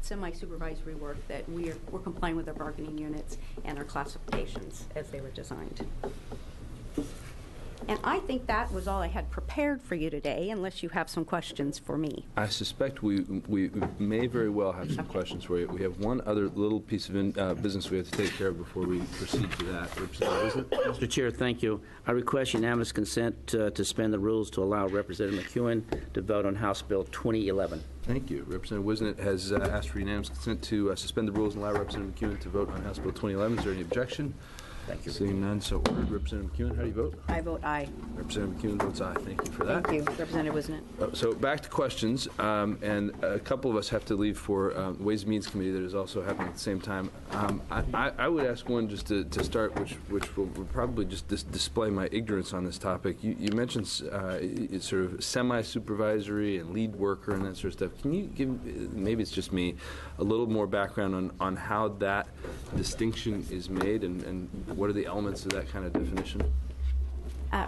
semi-supervisory work, that we're complying with our bargaining units and our classifications as they were designed. And I think that was all I had prepared for you today, unless you have some questions for me.
I suspect we may very well have some questions for you. We have one other little piece of business we have to take care of before we proceed to that. Representative Wisnett?
Mr. Chair, thank you. I request unanimous consent to suspend the rules to allow Representative McEwen to vote on House Bill 2011.
Thank you. Representative Wisnett has asked for unanimous consent to suspend the rules and allow Representative McEwen to vote on House Bill 2011. Is there any objection?
Thank you.
Seeing none, so ordered. Representative McEwen, how do you vote?
I vote aye.
Representative McEwen votes aye. Thank you for that.
Thank you. Representative Wisnett.
So back to questions, and a couple of us have to leave for Ways and Means Committee that is also happening at the same time. I would ask one just to start, which will probably just display my ignorance on this topic. You mentioned sort of semi-supervisory and lead worker and that sort of stuff. Can you give, maybe it's just me, a little more background on how that distinction is made and what are the elements of that kind of definition?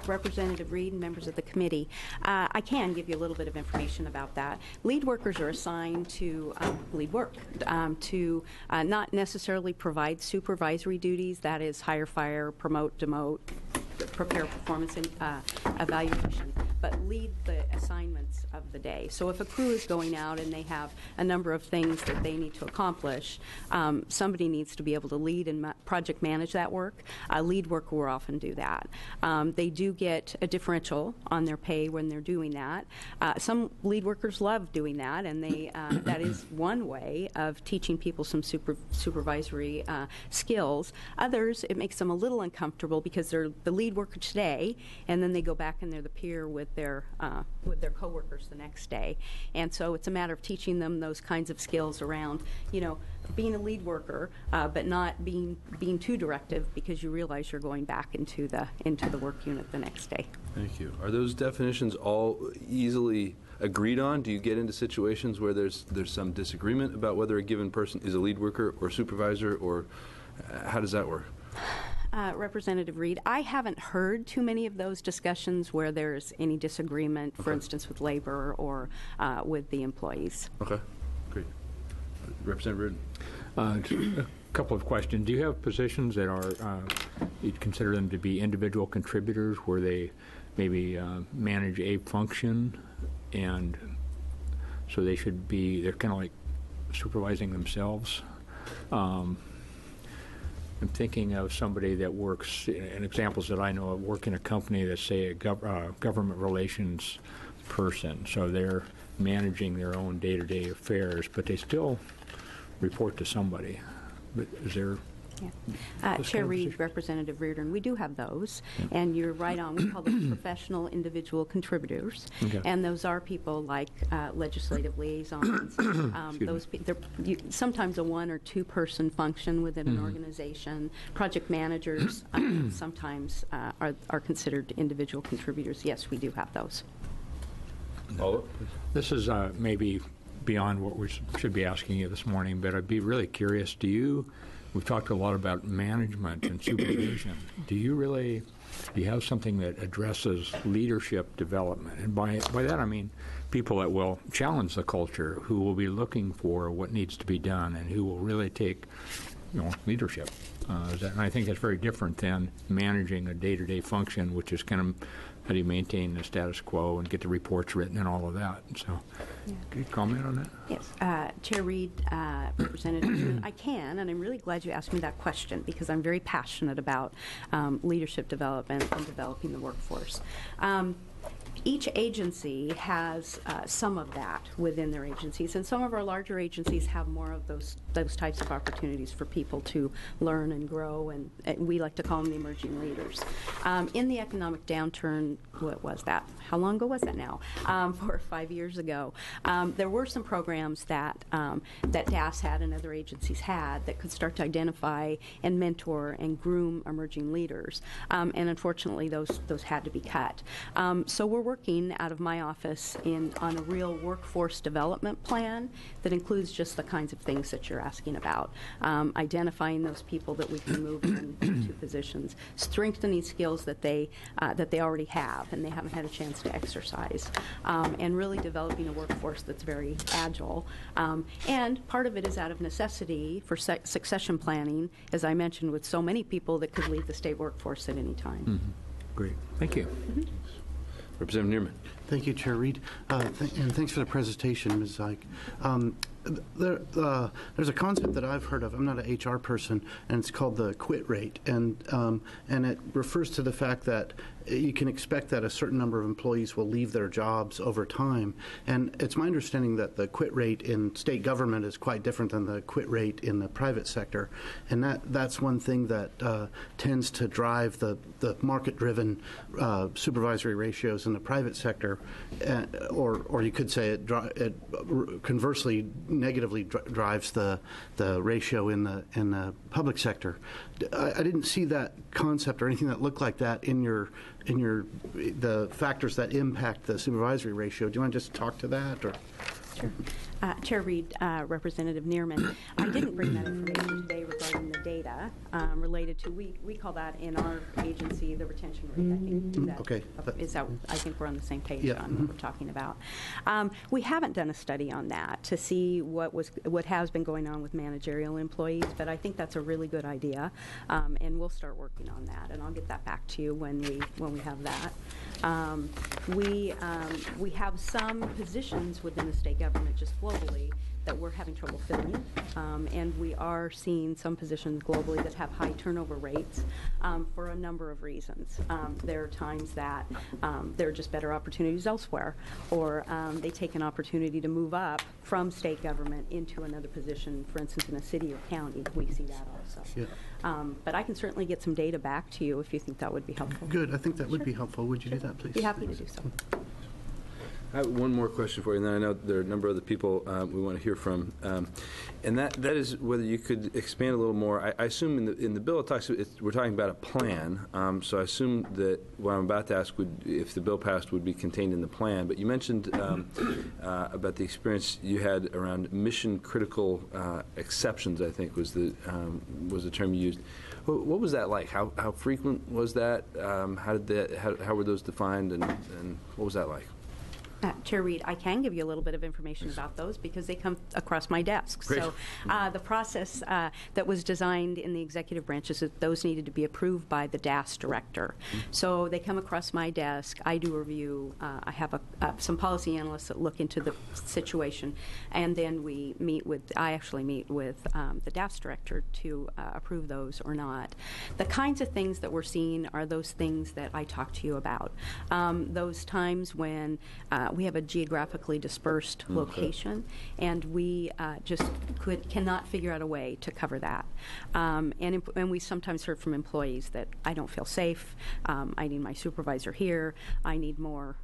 Representative Reed and members of the committee, I can give you a little bit of information about that. Lead workers are assigned to lead work, to not necessarily provide supervisory duties, that is hire, fire, promote, demote, prepare performance evaluation, but lead the assignments of the day. So if a crew is going out and they have a number of things that they need to accomplish, somebody needs to be able to lead and project manage that work. A lead worker will often do that. They do get a differential on their pay when they're doing that. Some lead workers love doing that, and they that is one way of teaching people some supervisory skills. Others, it makes them a little uncomfortable because they're the lead worker today, and then they go back and they're the peer with their coworkers the next day. And so it's a matter of teaching them those kinds of skills around, being a lead worker, but not being too directive because you realize you're going back into the work unit the next day.
Thank you. Are those definitions all easily agreed on? Do you get into situations where there's some disagreement about whether a given person is a lead worker or supervisor, or how does that work?
Representative Reed, I haven't heard too many of those discussions where there's any disagreement, for instance, with labor or with the employees.
Okay, great. Representative
Reed. A couple of questions. Do you have positions that are, you'd consider them to be individual contributors where they maybe manage a function, and so they're kind of like supervising themselves? I'm thinking of somebody that works, and examples that I know of, work in a company that's, say, a government relations person. So they're managing their own day-to-day affairs, but they still report to somebody. But is there
Chair Reed, Representative Reardon, we do have those, and you're right on. We call them professional individual contributors, and those are people like legislative liaisons. They're sometimes a one or two person function within an organization. Project managers sometimes are considered individual contributors. Yes, we do have those.
This is maybe beyond what we should be asking you this morning, but I'd be really curious. We've talked a lot about management and supervision. Do you have something that addresses leadership development? And by that I mean people that will challenge the culture, who will be looking for what needs to be done, and who will really take leadership. And I think that's very different than managing a day-to-day function, which is kind of how do you maintain the status quo and get the reports written and all of that. So, can you comment on that?
Yes. Chair Reed, Representative Newman, I can, and I'm really glad you asked me that question because I'm very passionate about leadership development and developing the workforce. Each agency has some of that within their agencies, and some of our larger agencies have more of those types of opportunities for people to learn and grow, and we like to call them the emerging leaders. In the economic downturn, what was that? How long ago was that now? 4 or 5 years ago. There were some programs that DAS had and other agencies had that could start to identify and mentor and groom emerging leaders, and unfortunately those had to be cut. So we're working out of my office on a real workforce development plan that includes just the kinds of things that you're asking about, identifying those people that we can move into positions, strengthening skills that they already have and they haven't had a chance to exercise, and really developing a workforce that's very agile. And part of it is out of necessity for succession planning, as I mentioned, with so many people that could leave the state workforce at any time.
Mm-hmm. Great. Thank you.
Mm-hmm.
Representative Neerman.
Thank you, Chair Reed, and thanks for the presentation, Ms. Zyke. There's a concept that I've heard of. I'm not an HR person, and it's called the quit rate, and it refers to the fact that you can expect that a certain number of employees will leave their jobs over time. And it's my understanding that the quit rate in state government is quite different than the quit rate in the private sector. And that's one thing that tends to drive the market-driven supervisory ratios in the private sector, or you could say it conversely negatively drives the ratio in the public sector. I didn't see that concept or anything that looked like that in the factors that impact the supervisory ratio. Do you want to just talk to that? Or?
Sure. Chair Reed, Representative Neerman, I didn't bring that information today regarding the data related to, we call that in our agency the retention rate. I think we're on the same page on what we're talking about. We haven't done a study on that to see what has been going on with managerial employees, but I think that's a really good idea, and we'll start working on that, and I'll get that back to you when we have that. We have some positions within the state government just globally that we're having trouble filling, and we are seeing some positions globally that have high turnover rates for a number of reasons. There are times that there are just better opportunities elsewhere, or they take an opportunity to move up from state government into another position, for instance, in a city or county. We see that also. Yeah. But I can certainly get some data back to you if you think that would be helpful.
Good. I think that would be helpful. Would you do that, please?
Be happy to do so.
I have one more question for you, and then I know there are a number of other people we want to hear from, and that is whether you could expand a little more. I assume in the bill we're talking about a plan, so I assume that what I'm about to ask if the bill passed, would be contained in the plan. But you mentioned about the experience you had around mission-critical exceptions, I think was the term you used. What was that like? How frequent was that? How were those defined, and what was that like?
Chair Reed, I can give you a little bit of information about those because they come across my desk.
Great.
So the process that was designed in the executive branch is that those needed to be approved by the DAS director. So they come across my desk. I do a review. I have some policy analysts that look into the situation, and then I actually meet with the DAS director to approve those or not. The kinds of things that we're seeing are those things that I talked to you about. Those times when we have a geographically dispersed location, and we just cannot figure out a way to cover that. And we sometimes heard from employees that I don't feel safe. I need my supervisor here. I need more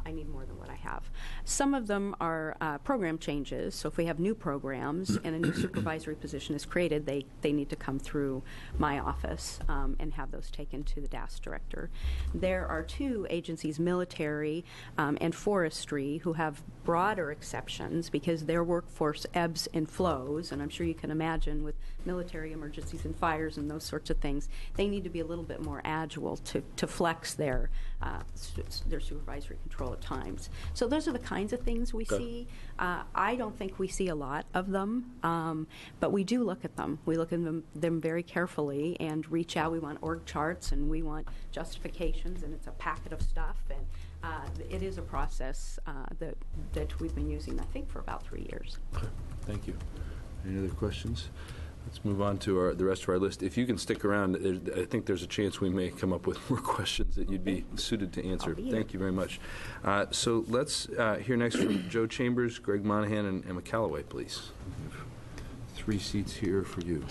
than what I have. Some of them are program changes. So if we have new programs and a new supervisory position is created, they need to come through my office and have those taken to the DAS director. There are two agencies, military and forestry, who have broader exceptions because their workforce ebbs and flows, and I'm sure you can imagine with military emergencies and fires and those sorts of things, they need to be a little bit more agile to flex their supervisory control at times. So those are the kinds of things we see. I don't think we see a lot of them, but we do look at them. We look at them very carefully and reach out. We want org charts and we want justifications, and it's a packet of stuff. And it is a process that we've been using, I think, for about 3 years.
Okay. Thank you. Any other questions? Let's move on to the rest of our list. If you can stick around, I think there's a chance we may come up with more questions that you'd be suited to answer. Thank you very much. So let's hear next from Joe Chambers, Greg Monahan, and Emma Calloway, please. We have 3 seats here for you.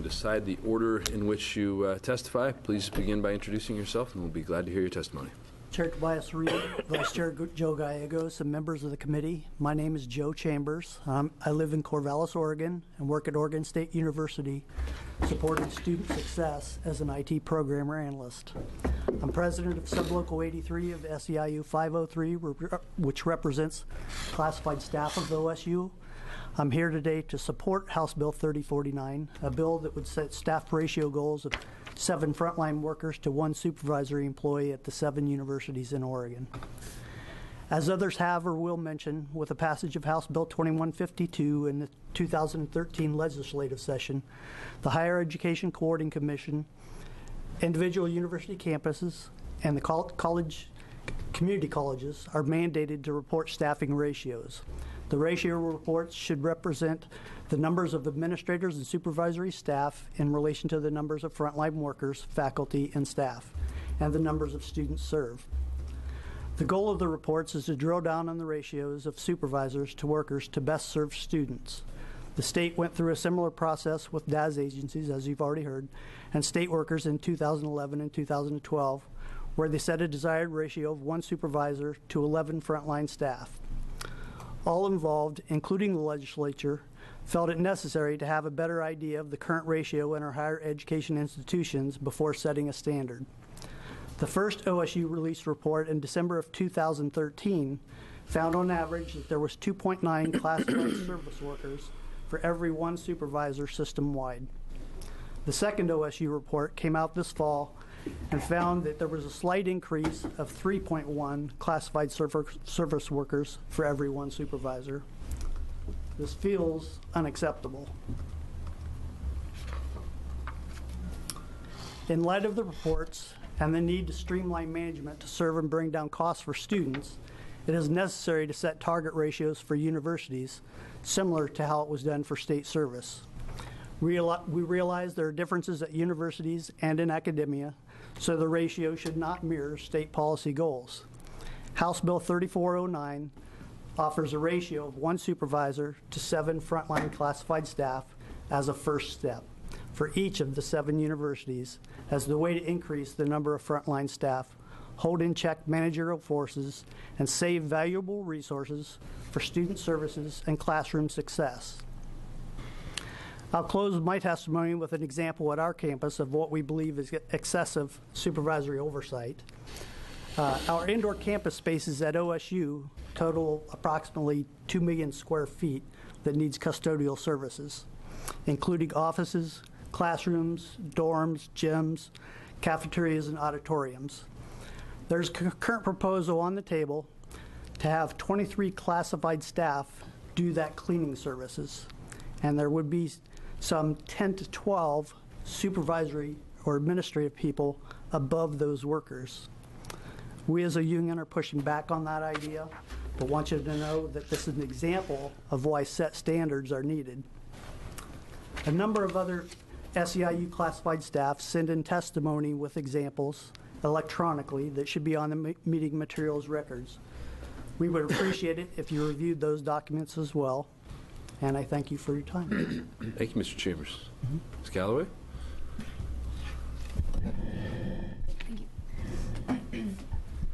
Decide the order in which you testify. Please begin by introducing yourself, and we'll be glad to hear your testimony.
Chair Tobias Reed, Vice Chair Joe Gallegos, and members of the committee. My name is Joe Chambers. I live in Corvallis, Oregon, and work at Oregon State University, supporting student success as an IT programmer analyst. I'm president of Sublocal 83 of SEIU 503, which represents classified staff of OSU. I'm here today to support House Bill 3049, a bill that would set staff ratio goals of 7 frontline workers to 1 supervisory employee at the 7 universities in Oregon. As others have or will mention, with the passage of House Bill 2152 in the 2013 legislative session, the Higher Education Coordinating Commission, individual university campuses, and the community colleges are mandated to report staffing ratios. The ratio reports should represent the numbers of administrators and supervisory staff in relation to the numbers of frontline workers, faculty, and staff, and the numbers of students served. The goal of the reports is to drill down on the ratios of supervisors to workers to best serve students. The state went through a similar process with DAS agencies, as you've already heard, and state workers in 2011 and 2012, where they set a desired ratio of 1 supervisor to 11 frontline staff. All involved, including the legislature, felt it necessary to have a better idea of the current ratio in our higher education institutions before setting a standard. The first OSU released report in December of 2013 found on average that there was 2.9 classified service workers for every 1 supervisor system-wide. The second OSU report came out this fall and found that there was a slight increase of 3.1 classified service workers for every 1 supervisor. This feels unacceptable. In light of the reports and the need to streamline management to serve and bring down costs for students, it is necessary to set target ratios for universities, similar to how it was done for state service. We realize there are differences at universities and in academia, so the ratio should not mirror state policy goals. House Bill 3409 offers a ratio of 1 supervisor to 7 frontline classified staff as a first step for each of the 7 universities as the way to increase the number of frontline staff, hold in check managerial forces, and save valuable resources for student services and classroom success. I'll close my testimony with an example at our campus of what we believe is excessive supervisory oversight. Our indoor campus spaces at OSU total approximately 2 million square feet that needs custodial services, including offices, classrooms, dorms, gyms, cafeterias, and auditoriums. There's a current proposal on the table to have 23 classified staff do that cleaning services, and there would be some 10 to 12 supervisory or administrative people above those workers. We as a union are pushing back on that idea. but want you to know that this is an example of why set standards are needed. A number of other SEIU classified staff send in testimony with examples electronically that should be on the meeting materials records. We would appreciate it if you reviewed those documents as well, and I thank you for your time.
Thank you, Mr. Chambers. Ms. Callaway?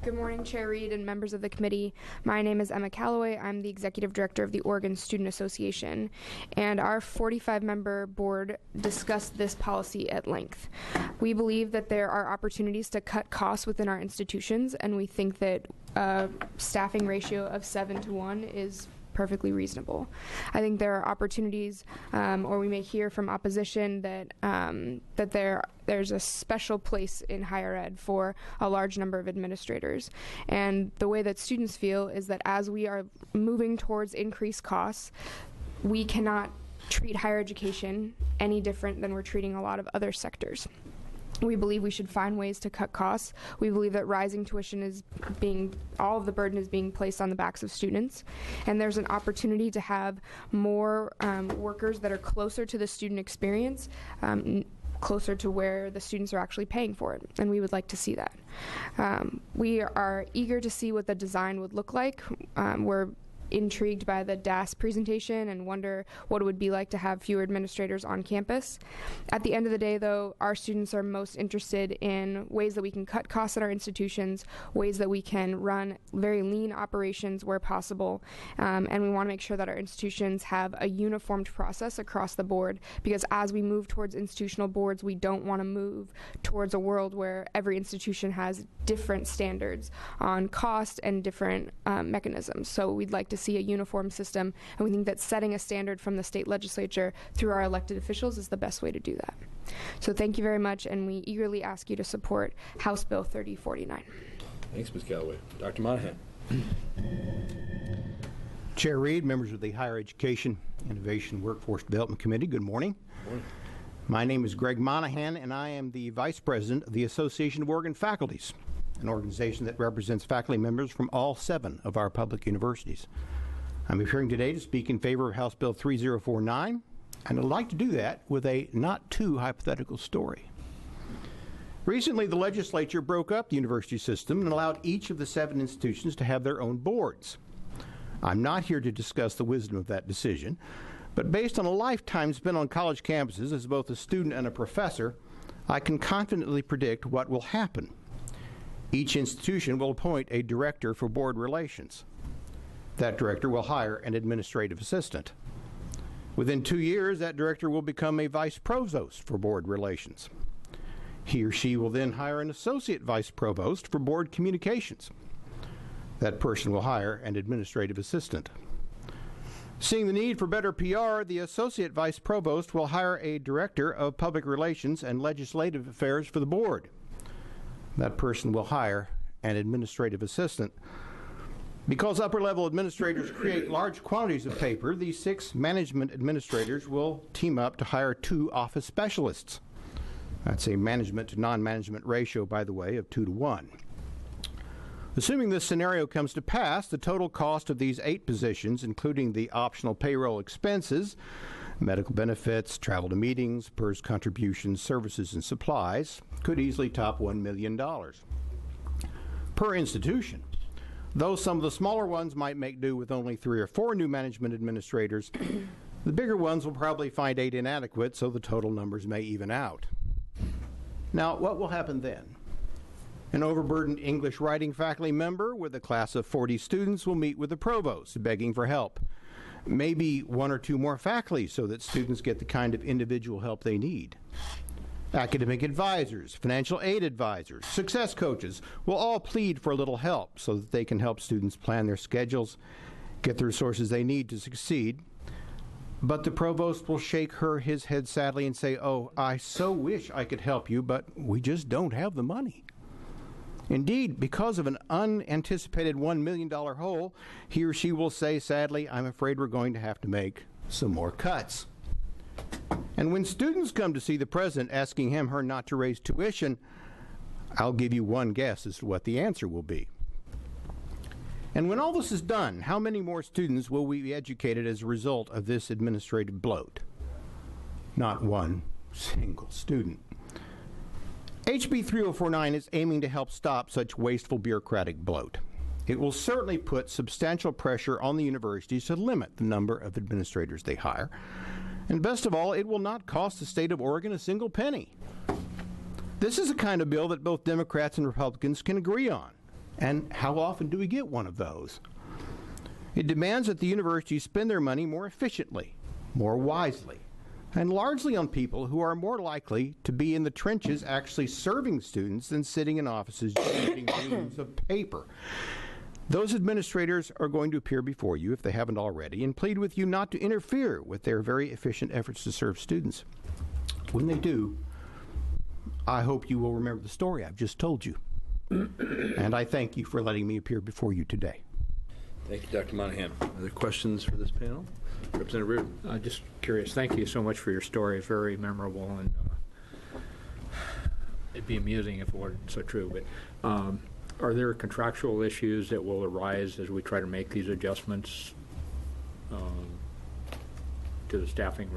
Good morning, Chair Reed and members of the committee. My name is Emma Callaway. I'm the Executive Director of the Oregon Student Association, and our 45-member board discussed this policy at length. We believe that there are opportunities to cut costs within our institutions, and we think that a staffing ratio of 7-to-1 is perfectly reasonable. I think there are opportunities, or we may hear from opposition that there's a special place in higher ed for a large number of administrators. And the way that students feel is that as we are moving towards increased costs, we cannot treat higher education any different than we're treating a lot of other sectors. We believe we should find ways to cut costs. We believe that rising tuition all of the burden is being placed on the backs of students. And there's an opportunity to have more workers that are closer to the student experience, closer to where the students are actually paying for it. And we would like to see that. We are eager to see what the design would look like. We're intrigued by the DAS presentation and wonder what it would be like to have fewer administrators on campus. At the end of the day, though, our students are most interested in ways that we can cut costs at our institutions, ways that we can run very lean operations where possible, and we want to make sure that our institutions have a uniformed process across the board, because as we move towards institutional boards, we don't want to move towards a world where every institution has different standards on cost and different mechanisms. So we'd like to see a uniform system, and we think that setting a standard from the state legislature through our elected officials is the best way to do that. So thank you very much, and we eagerly ask you to support House Bill 3049.
Thanks, Ms. Callaway. Dr. Monahan.
Chair Reed, members of the Higher Education, Innovation, Workforce Development Committee, good morning.
Good morning.
My name is Greg Monahan, and I am the Vice President of the Association of Oregon Faculties, an organization that represents faculty members from all 7 of our public universities. I'm appearing today to speak in favor of House Bill 3049, and I'd like to do that with a not too hypothetical story. Recently, the legislature broke up the university system and allowed each of the 7 institutions to have their own boards. I'm not here to discuss the wisdom of that decision, but based on a lifetime spent on college campuses as both a student and a professor, I can confidently predict what will happen. Each institution will appoint a director for board relations. That director will hire an administrative assistant. Within 2 years, that director will become a vice provost for board relations. He or she will then hire an associate vice provost for board communications. That person will hire an administrative assistant. Seeing the need for better PR, the associate vice provost will hire a director of public relations and legislative affairs for the board. That person will hire an administrative assistant. Because upper-level administrators create large quantities of paper, these 6 management administrators will team up to hire 2 office specialists. That's a management to non-management ratio, by the way, of 2-to-1. Assuming this scenario comes to pass, the total cost of these 8 positions, including the optional payroll expenses, medical benefits, travel to meetings, PERS contributions, services, and supplies, could easily top $1 million per institution. Though some of the smaller ones might make do with only 3 or 4 new management administrators, the bigger ones will probably find 8 inadequate, so the total numbers may even out. Now, what will happen then? An overburdened English writing faculty member with a class of 40 students will meet with the provost, begging for help. Maybe 1 or 2 more faculty so that students get the kind of individual help they need. Academic advisors, financial aid advisors, success coaches will all plead for a little help so that they can help students plan their schedules, get the resources they need to succeed. But the provost will shake his head sadly and say, "Oh, I so wish I could help you, but we just don't have the money." Indeed, because of an unanticipated $1 million hole, he or she will say sadly, "I'm afraid we're going to have to make some more cuts." And when students come to see the president asking him/her not to raise tuition, I'll give you one guess as to what the answer will be. And when all this is done, how many more students will we be educated as a result of this administrative bloat? Not one single student. HB 3049 is aiming to help stop such wasteful bureaucratic bloat. It will certainly put substantial pressure on the universities to limit the number of administrators they hire. And best of all, it will not cost the state of Oregon a single penny. This is a kind of bill that both Democrats and Republicans can agree on. And how often do we get one of those? It demands that the universities spend their money more efficiently, more wisely, and largely on people who are more likely to be in the trenches actually serving students than sitting in offices generating reams of paper. Those administrators are going to appear before you, if they haven't already, and plead with you not to interfere with their very efficient efforts to serve students. When they do, I hope you will remember the story I've just told you. And I thank you for letting me appear before you today.
Thank you, Dr. Monahan. Other questions for this panel? Representative Reardon.
Just curious. Thank you so much for your story. It's very memorable, and it'd be amusing if it weren't so true. But are there contractual issues that will arise as we try to make these adjustments to the staffing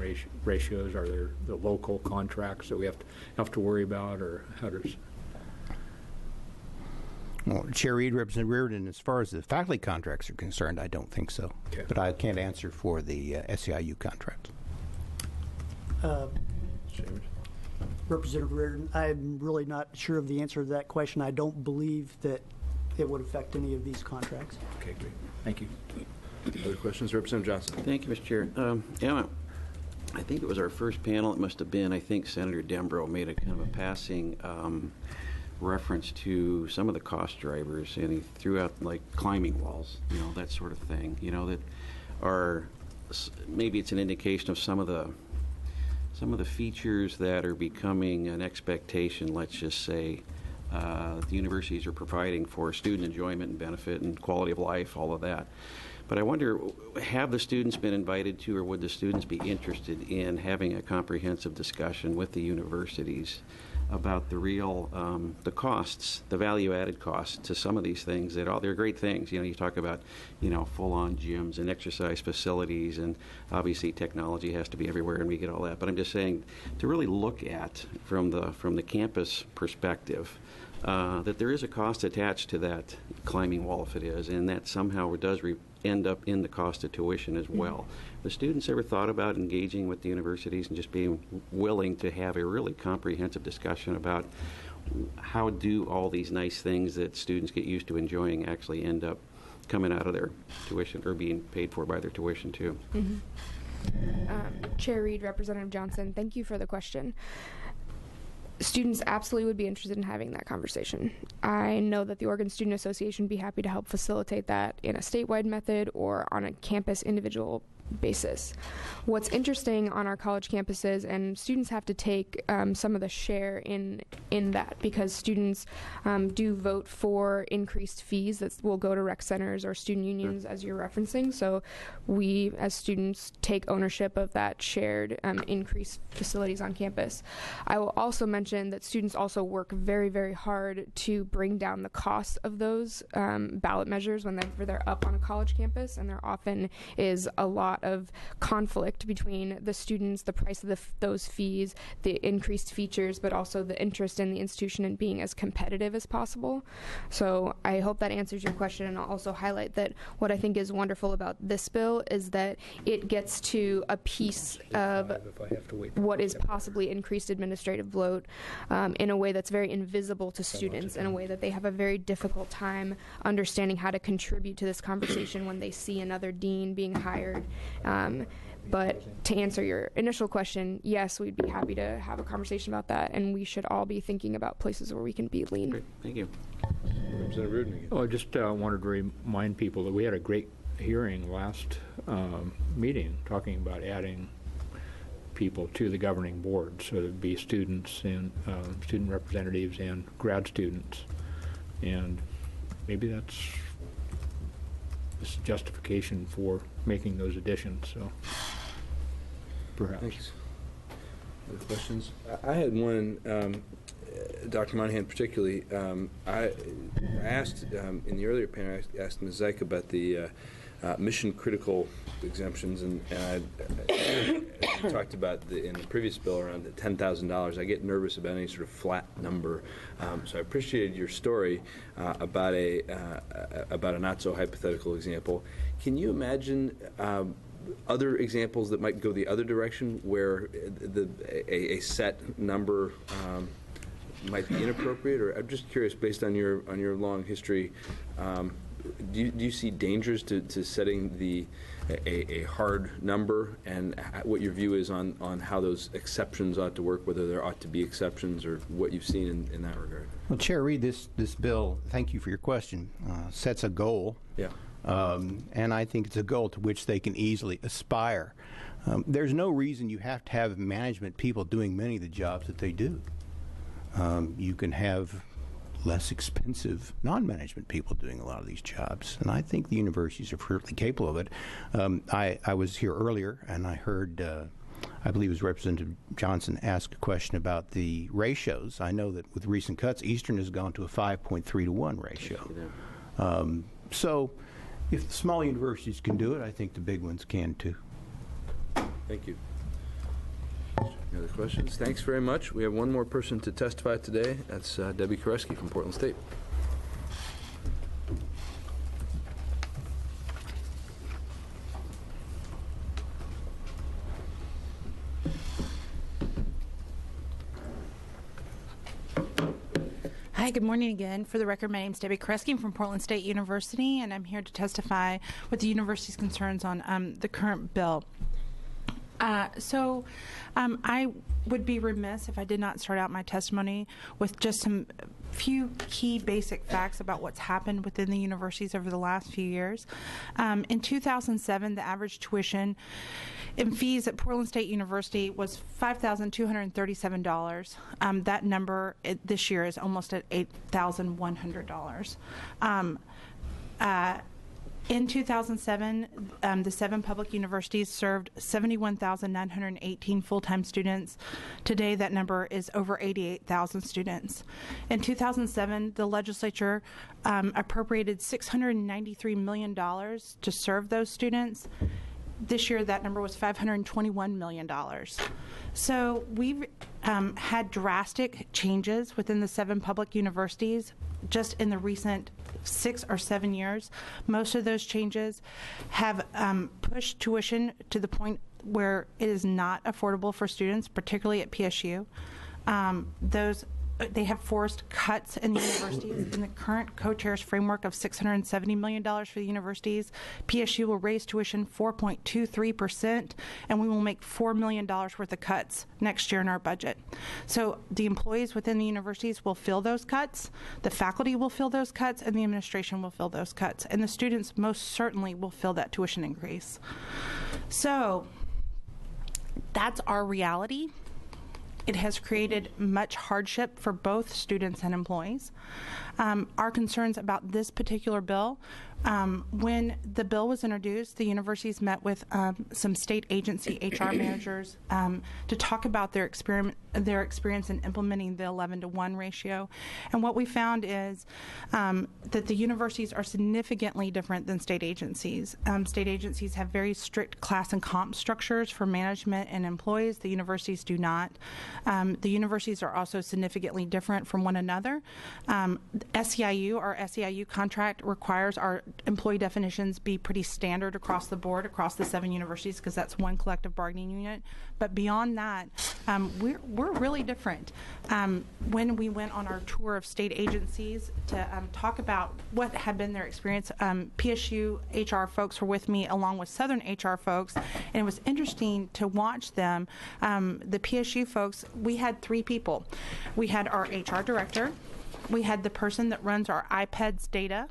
ratios? Are there the local contracts that we have to worry about, or how does?
Well, Chair Reed, Representative Reardon, as far as the faculty contracts are concerned, I don't think so. Okay. But I can't answer for the SEIU contract.
Representative Reardon, I'm really not sure of the answer to that question. I don't believe that it would affect any of these contracts.
Okay, great. Thank you.
Other questions? Representative Johnson.
Thank you, Mr. Chair. Emma, I think it was our first panel. It must have been, I think Senator Dembro made a kind of a passing reference to some of the cost drivers, and he threw out like climbing walls, that sort of thing, that are, maybe it's an indication of some of the features that are becoming an expectation, let's just say, the universities are providing for student enjoyment and benefit and quality of life, all of that. But I wonder, have the students been invited to, or would the students be interested in having a comprehensive discussion with the universities about the real, the costs, the value-added costs to some of these things that they're great things. You talk about, full-on gyms and exercise facilities, and obviously technology has to be everywhere, and we get all that. But I'm just saying to really look at from the campus perspective that there is a cost attached to that climbing wall, if it is, and that somehow does end up in the cost of tuition as well. The students ever thought about engaging with the universities and just being willing to have a really comprehensive discussion about how do all these nice things that students get used to enjoying actually end up coming out of their tuition or being paid for by their tuition too?
Chair Reed, Representative Johnson, thank you for the question. Students absolutely would be interested in having that conversation. I know that the Oregon Student Association would be happy to help facilitate that in a statewide method or on a campus individual basis. What's interesting on our college campuses, and students have to take some of the share in that, because students do vote for increased fees that will go to rec centers or student unions, as you're referencing. So we, as students, take ownership of that shared increased facilities on campus. I will also mention that students also work very, very hard to bring down the cost of those ballot measures whenever they're up on a college campus, and there often is a lot of conflict between the students, the price of those fees, the increased features, but also the interest in the institution and being as competitive as possible. So I hope that answers your question, and I'll also highlight that what I think is wonderful about this bill is that it gets to a piece of what is possibly increased administrative bloat in a way that's very invisible to students, in a way that they have a very difficult time understanding how to contribute to this conversation when they see another dean being hired. But to answer your initial question, yes, we'd be happy to have a conversation about that, and we should all be thinking about places where we can be lean.
Great. Thank you.
Representative Reardon again.
I just wanted to remind people that we had a great hearing last meeting talking about adding people to the governing board, so it'd be students and student representatives and grad students, and maybe that's this justification for making those additions. So perhaps.
Thanks. Other questions? I had one, Dr. Monahan particularly. I asked in the earlier panel, I asked Ms. Zeik about the mission critical exemptions, and I talked about in the previous bill around the $10,000. I get nervous about any sort of flat number, so I appreciated your story about a not so hypothetical example. Can you imagine other examples that might go the other direction, where a set number might be inappropriate? Or I'm just curious, based on your long history, do you see dangers to setting a hard number, and what your view is on how those exceptions ought to work, whether there ought to be exceptions, or what you've seen in that regard?
Well, Chair Reed, this bill, thank you for your question, sets a goal.
Yeah.
And I think it's a goal to which they can easily aspire. There's no reason you have to have management people doing many of the jobs that they do. You can have less expensive non-management people doing a lot of these jobs, and I think the universities are perfectly capable of it. I was here earlier, and I heard, I believe it was Representative Johnson ask a question about the ratios. I know that with recent cuts, Eastern has gone to a 5.3 to 1 ratio. So if the small universities can do it, I think the big ones can too.
Thank you. Any other questions? Thanks very much. We have one more person to testify today. That's Debbie Koreski from Portland State.
Hi, good morning again. For the record, my name is Debbie Koreski. I'm from Portland State University, and I'm here to testify with the university's concerns on the current bill. I would be remiss if I did not start out my testimony with just some few key basic facts about what's happened within the universities over the last few years. In 2007, the average tuition and fees at Portland State University was $5,237. That number this year is almost at $8,100. In 2007, the 7 public universities served 71,918 full-time students. Today, that number is over 88,000 students. In 2007, the legislature appropriated $693 million to serve those students. This year, that number was $521 million. So we've had drastic changes within the 7 public universities just in the recent 6 or 7 years. Most of those changes have pushed tuition to the point where it is not affordable for students, particularly at PSU. They have forced cuts in the universities. In the current co-chairs framework of $670 million for the universities, PSU will raise tuition 4.23%, and we will make $4 million worth of cuts next year in our budget. So the employees within the universities will fill those cuts, the faculty will fill those cuts, and the administration will fill those cuts, and the students most certainly will fill that tuition increase. So that's our reality. It has created much hardship for both students and employees. Our concerns about this particular bill, when the bill was introduced, the universities met with some state agency HR managers to talk about their experience in implementing the 11-to-1 ratio. And what we found is that the universities are significantly different than state agencies. State agencies have very strict class and comp structures for management and employees. The universities do not. The universities are also significantly different from one another. SEIU, our SEIU contract, requires our employee definitions be pretty standard across the board, across the 7 universities, because that's one collective bargaining unit. But beyond that, we're really different. When we went on our tour of state agencies to talk about what had been their experience, PSU HR folks were with me along with Southern HR folks, and it was interesting to watch them. The PSU folks, we had 3 people. We had our HR director, we had the person that runs our iPEDS data,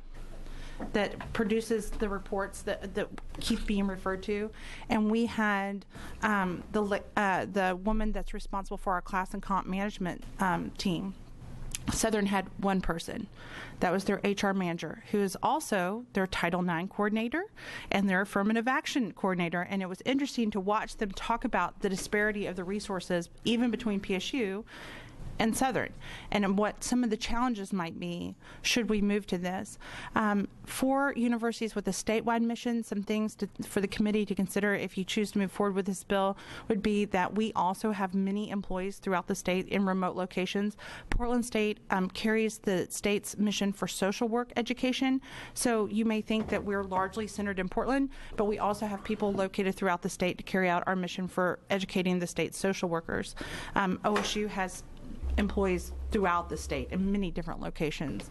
that produces the reports that keep being referred to, and we had the woman that's responsible for our class and comp management team. Southern had one person. That was their HR manager, who is also their Title IX coordinator and their affirmative action coordinator. And it was interesting to watch them talk about the disparity of the resources, even between PSU and Southern, and what some of the challenges might be should we move to this. For universities with a statewide mission, some things for the committee to consider if you choose to move forward with this bill would be that we also have many employees throughout the state in remote locations. Portland State carries the state's mission for social work education, so you may think that we're largely centered in Portland, but we also have people located throughout the state to carry out our mission for educating the state's social workers. OSU has employees throughout the state in many different locations.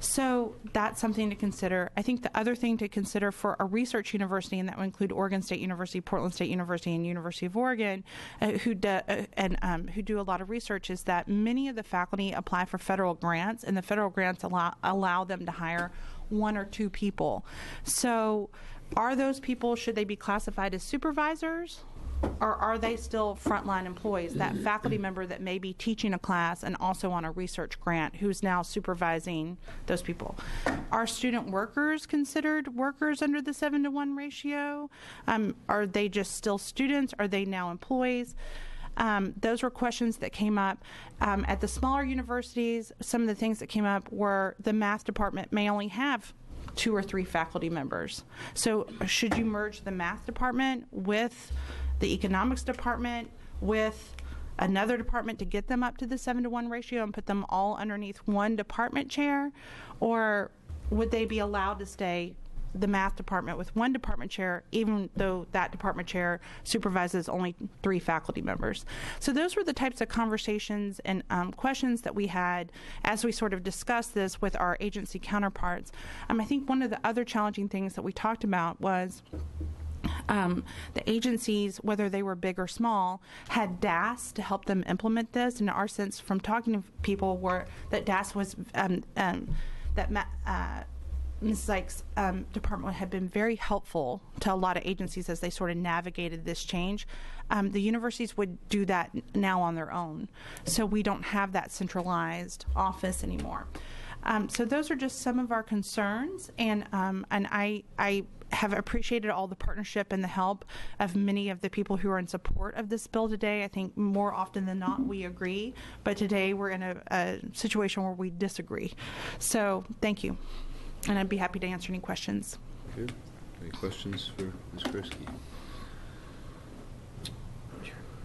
So that's something to consider. I think the other thing to consider for a research university, and that would include Oregon State University, Portland State University, and University of Oregon, who do a lot of research, is that many of the faculty apply for federal grants, and the federal grants allow them to hire 1 or 2 people. So are those people, should they be classified as supervisors? Or are they still frontline employees, that faculty member that may be teaching a class and also on a research grant who's now supervising those people? Are student workers considered workers under the 7-to-1 ratio? Are they just still students? Are they now employees? Those were questions that came up. At the smaller universities, some of the things that came up were the math department may only have 2 or 3 faculty members. So should you merge the math department with the economics department with another department to get them up to the 7-to-1 ratio and put them all underneath one department chair? Or would they be allowed to stay the math department with one department chair, even though that department chair supervises only 3 faculty members? So those were the types of conversations and questions that we had as we sort of discussed this with our agency counterparts. I think one of the other challenging things that we talked about was the agencies, whether they were big or small, had DAS to help them implement this. And our sense from talking to people were that DAS was Ms. Zyke's department had been very helpful to a lot of agencies as they sort of navigated this change. The universities would do that now on their own, so we don't have that centralized office anymore. So those are just some of our concerns, and I have appreciated all the partnership and the help of many of the people who are in support of this bill today. I think more often than not we agree, but today we're in a situation where we disagree. So thank you, and I'd be happy to answer any questions.
Good. Any questions for Ms. Kursky?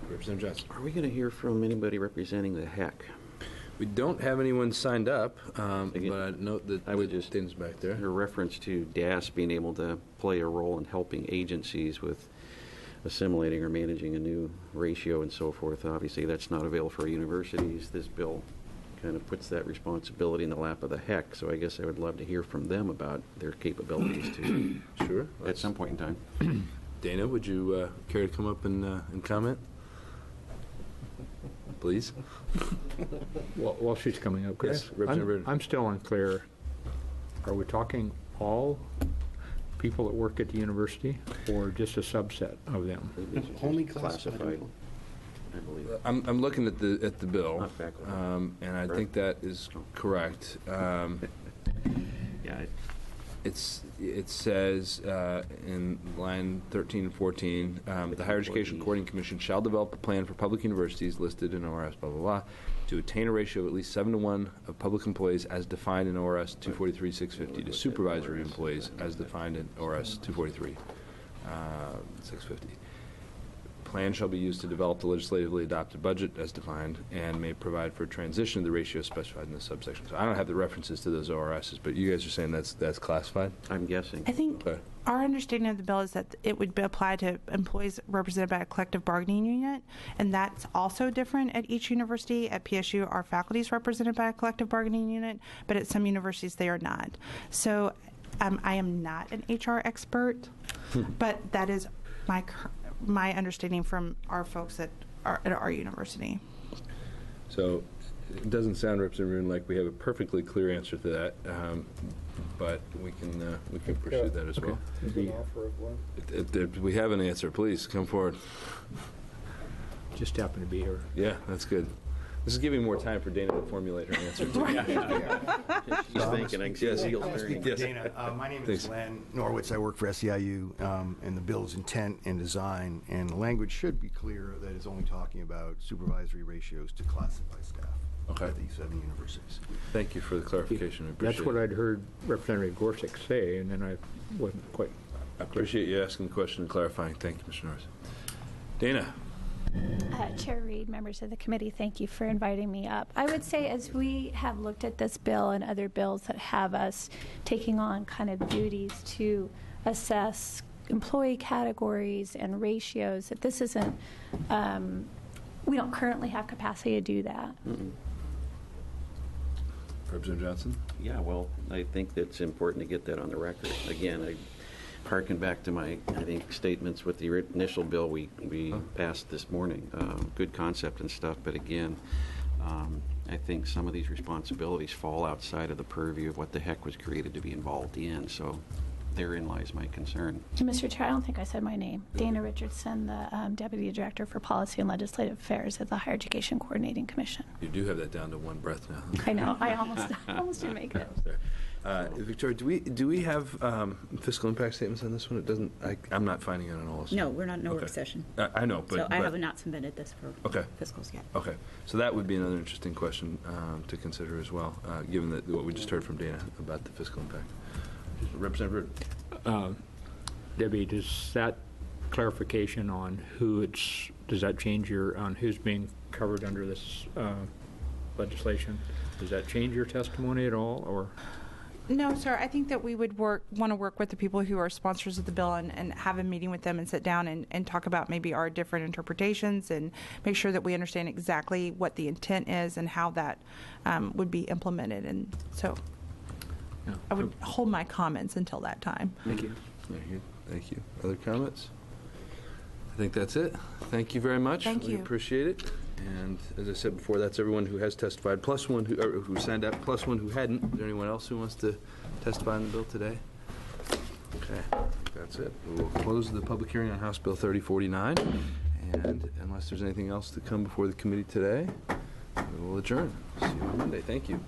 Representative Johnson.
Are we going to hear from anybody representing the HEC?
We don't have anyone signed up, but I note that I would just things back there.
Your reference to DAS being able to play a role in helping agencies with assimilating or managing a new ratio and so forth. Obviously, that's not available for universities. This bill kind of puts that responsibility in the lap of the HEC, so I guess I would love to hear from them about their capabilities too.
Sure.
At some point in time.
Dana, would you care to come up and comment? Please.
While she's coming up,
yes,
I'm still unclear. Are we talking all people that work at the university, or just a subset of them?
Only classified.
I believe.
I'm looking at the bill, and I think that is correct.
Yeah.
It says in line 13 and 14, the Higher Education Coordinating Commission shall develop a plan for public universities listed in ORS blah blah blah to attain a ratio of at least 7-to-1 of public employees as defined in ORS 243-650 to supervisory employees as defined in ORS 243-650. Plan shall be used to develop the legislatively adopted budget as defined and may provide for transition of the ratio specified in the subsection. So I don't have the references to those ORSs, but you guys are saying that's classified?
I'm guessing.
I think our understanding of the bill is that it would apply to employees represented by a collective bargaining unit, and that's also different at each university. At PSU, our faculty is represented by a collective bargaining unit, but at some universities they are not. So I am not an HR expert, but that is my understanding from our folks at our university.
So it doesn't sound, Representative Roon, like we have a perfectly clear answer to that, but we can pursue that as well. If we have an answer, please come forward.
Just happen to be here.
Yeah, that's good. This is giving more time for Dana to formulate her answer.
She's thinking, I can see the wheels turning.
Yes.
Dana, my name
Thanks.
is Glenn Norwitz. I work for SEIU, and the bill's intent and design and the language should be clear that it's only talking about supervisory ratios to classified staff at the 7 universities.
Thank you for the clarification. I appreciate
That's what
it.
I'd heard Representative Gorsuch say, and then I wasn't quite.
I appreciate you asking the question and clarifying. Thank you, Mr. Norris. Dana.
Chair Reed, members of the committee, thank you for inviting me up. I would say as we have looked at this bill and other bills that have us taking on kind of duties to assess employee categories and ratios, that this isn't, we don't currently have capacity to do that.
Representative Johnson?
Yeah, well, I think it's important to get that on the record. Again, I harken back to my, I think, statements with the initial bill we passed this morning. Good concept and stuff, but again, I think some of these responsibilities fall outside of the purview of what the heck was created to be involved in, so therein lies my concern.
Mr. Chair, I don't think I said my name. Dana Richardson, the Deputy Director for Policy and Legislative Affairs at the Higher Education Coordinating Commission.
You do have that down to one breath now.
I know. I almost didn't make it.
Victoria, do we have fiscal impact statements on this one? It doesn't. I'm not finding it on all.
No, we're not in a work session.
I know, but
so I have not submitted this for fiscals yet.
Okay, so that would be another interesting question to consider as well, given that what we just heard from Dana about the fiscal impact. Representative Bird.
Debbie, does that clarification on does that change on who's being covered under this legislation? Does that change your testimony at all, or?
No, sir. I think that we would want to work with the people who are sponsors of the bill and have a meeting with them and sit down and talk about maybe our different interpretations and make sure that we understand exactly what the intent is and how that would be implemented. And so I would hold my comments until that time.
Thank you. Thank you. Other comments? I think that's it. Thank you very much.
Thank you.
We appreciate it. And as I said before, that's everyone who has testified, plus one who signed up, plus one who hadn't. Is there anyone else who wants to testify on the bill today? Okay, that's it. We'll close the public hearing on House Bill 3049. And unless there's anything else to come before the committee today, we will adjourn. See you on Monday. Thank you.